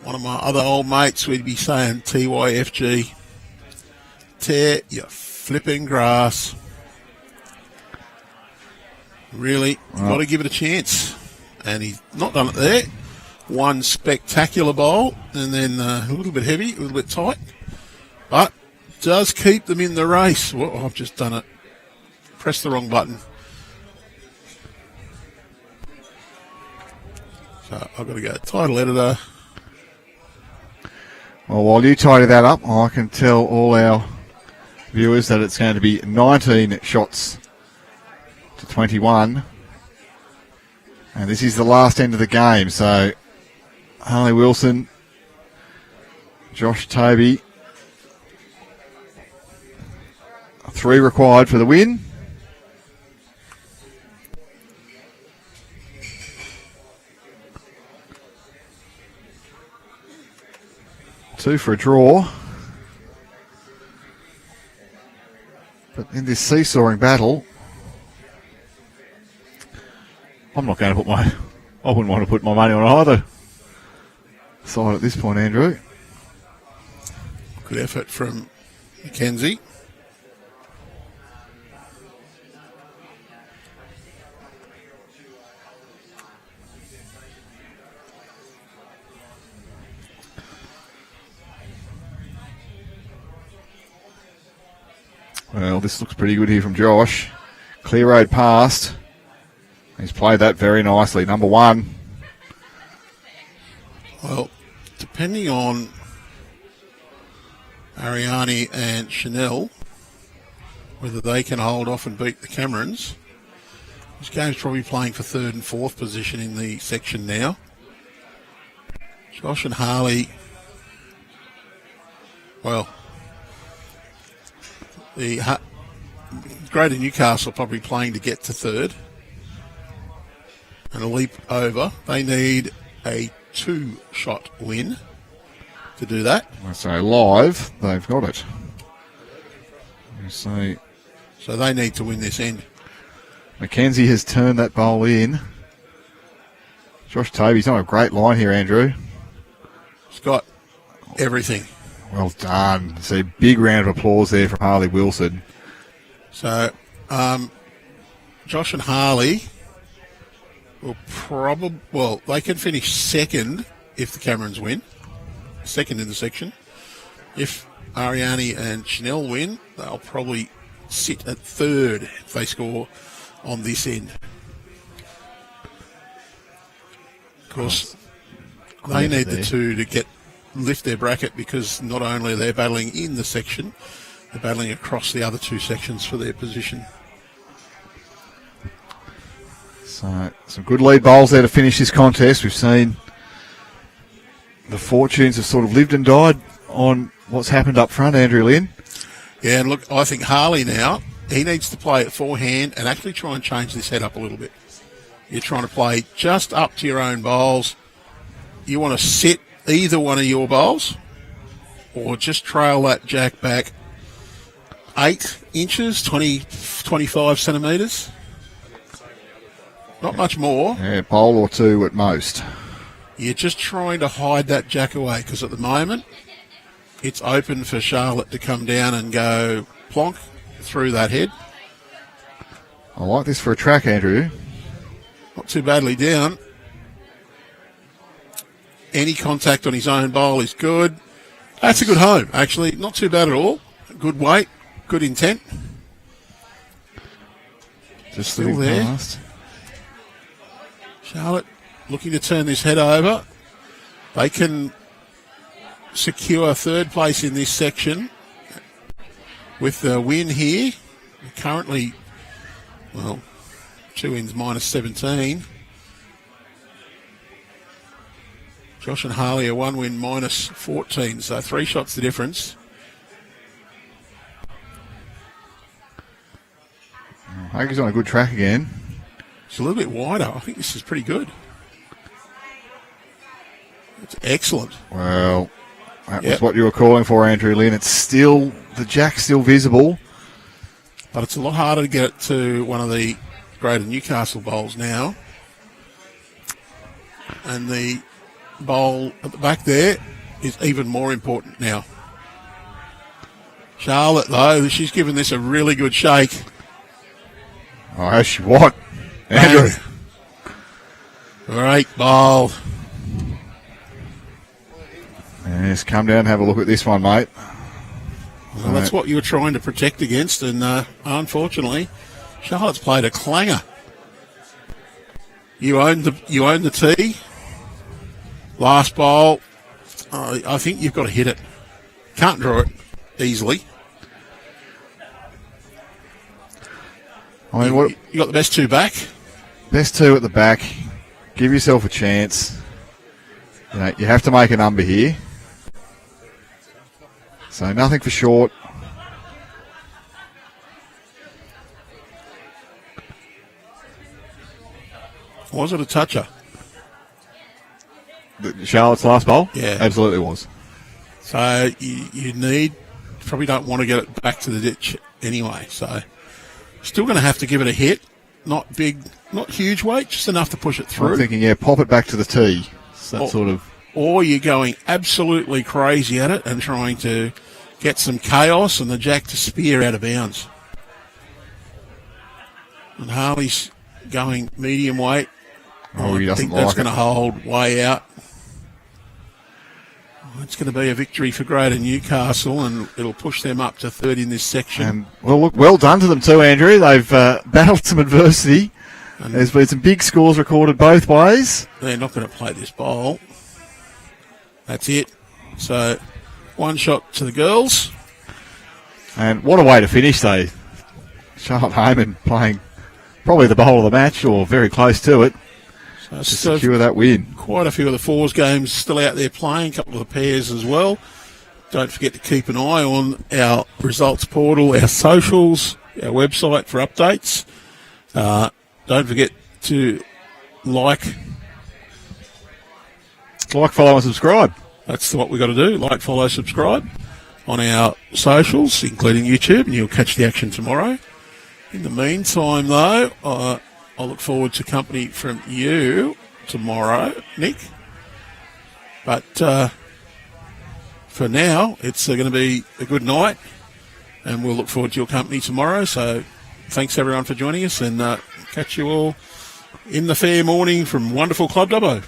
One of my other old mates would be saying TYFG. Tear your flipping grass. Really, got to give it a chance. And he's not done it there. One spectacular bowl, and then a little bit heavy, a little bit tight. But does keep them in the race. Well, I've just done it. Pressed the wrong button. So I've got to go title editor.
Well, while you tidy that up, I can tell all our viewers that it's going to be 19 shots to 21. And this is the last end of the game. So Harley Wilson, Josh Toby, 3 required for the win. Two for a draw. But in this seesawing battle, I'm not going to I wouldn't want to put my money on either side at this point, Andrew.
Good effort from Mackenzie.
Well, this looks pretty good here from Josh. Clear road past. He's played that very nicely. Number 1.
Well, depending on Ariane and Chanel, whether they can hold off and beat the Camerons, this game's probably playing for 3rd and 4th position in the section now. Josh and Harley, well, the Greater Newcastle probably playing to get to 3rd and a leap over. They need a 2-shot win to do that.
I say live, they've got it. So
they need to win this end.
Mackenzie has turned that bowl in. Josh Toby's on a great line here, Andrew.
He's got everything.
Well done. So big round of applause there from Harley Wilson.
So Josh and Harley will they can finish 2nd if the Camerons win. 2nd in the section. If Ariane and Chanel win, they'll probably sit at 3rd if they score on this end. Of course, they need the 2 to lift their bracket, because not only are they battling in the section, they're battling across the other 2 sections for their position.
So some good lead bowls there to finish this contest. We've seen the fortunes have sort of lived and died on what's happened up front, Andrew Lynn.
Yeah, and look, I think Harley now, he needs to play it forehand and actually try and change this head up a little bit. You're trying to play just up to your own bowls. You want to sit either one of your bowls or just trail that jack back 8 inches, 25 centimetres. Not much more.
Yeah, bowl or 2 at most.
You're just trying to hide that jack away, because at the moment it's open for Charlotte to come down and go plonk through that head.
I like this for a track, Andrew.
Not too badly down. Any contact on his own bowl is good. That's a good home, actually. Not too bad at all. Good weight, good intent.
Just
still there.
Past.
Charlotte looking to turn this head over. They can secure 3rd place in this section with the win here. Currently, 2 wins minus 17. Josh and Harley are 1 win minus 14, so 3 shots the difference.
Hager's on a good track again.
It's a little bit wider. I think this is pretty good. It's excellent.
Well, that was what you were calling for, Andrew Lynn. It's still, the jack's still visible.
But it's a lot harder to get it to one of the Greater Newcastle bowls now. And the bowl at the back there is even more important now. Charlotte, though, she's given this a really good shake.
Oh, has she what? Andrew.
Great bowl.
Yes, come down and have a look at this one, mate.
Well, that's what you were trying to protect against, and unfortunately, Charlotte's played a clanger. You own the tee. Last bowl, I think you've got to hit it. Can't draw it easily.
I mean,
you got the best 2 back.
Best 2 at the back. Give yourself a chance. You have to make a number here. So nothing for short.
Was it a toucher?
Charlotte's last bowl?
Yeah.
Absolutely was.
So you probably don't want to get it back to the ditch anyway. So still going to have to give it a hit. Not big, not huge weight, just enough to push it through.
I'm thinking, pop it back to the tee. So that sort of.
Or you're going absolutely crazy at it and trying to get some chaos and the jack to spear out of bounds. And Harley's going medium weight.
He
I think
doesn't
that's
like
going to
it.
hold way out. It's going to be a victory for Greater Newcastle, and it'll push them up to third in this section.
And well done to them too, Andrew. They've battled some adversity.
And
there's been some big scores recorded both ways.
they're not going to play this bowl. That's it. So, one shot to the girls.
And what a way to finish, though. Charlotte Hayman playing probably the bowl of the match, or very close to it, to secure that win.
Quite a few of the fours games still out there playing, a couple of the pairs as well. Don't forget to keep an eye on our results portal, our socials, our website for updates. Don't forget to like,
follow, and subscribe.
That's what we've got to do. Like, follow, subscribe on our socials, including YouTube, and you'll catch the action tomorrow. In the meantime, though, I look forward to company from you tomorrow, Nick. But for now, it's going to be a good night, and we'll look forward to your company tomorrow. So thanks, everyone, for joining us, and catch you all in the fair morning from wonderful Club Dubbo.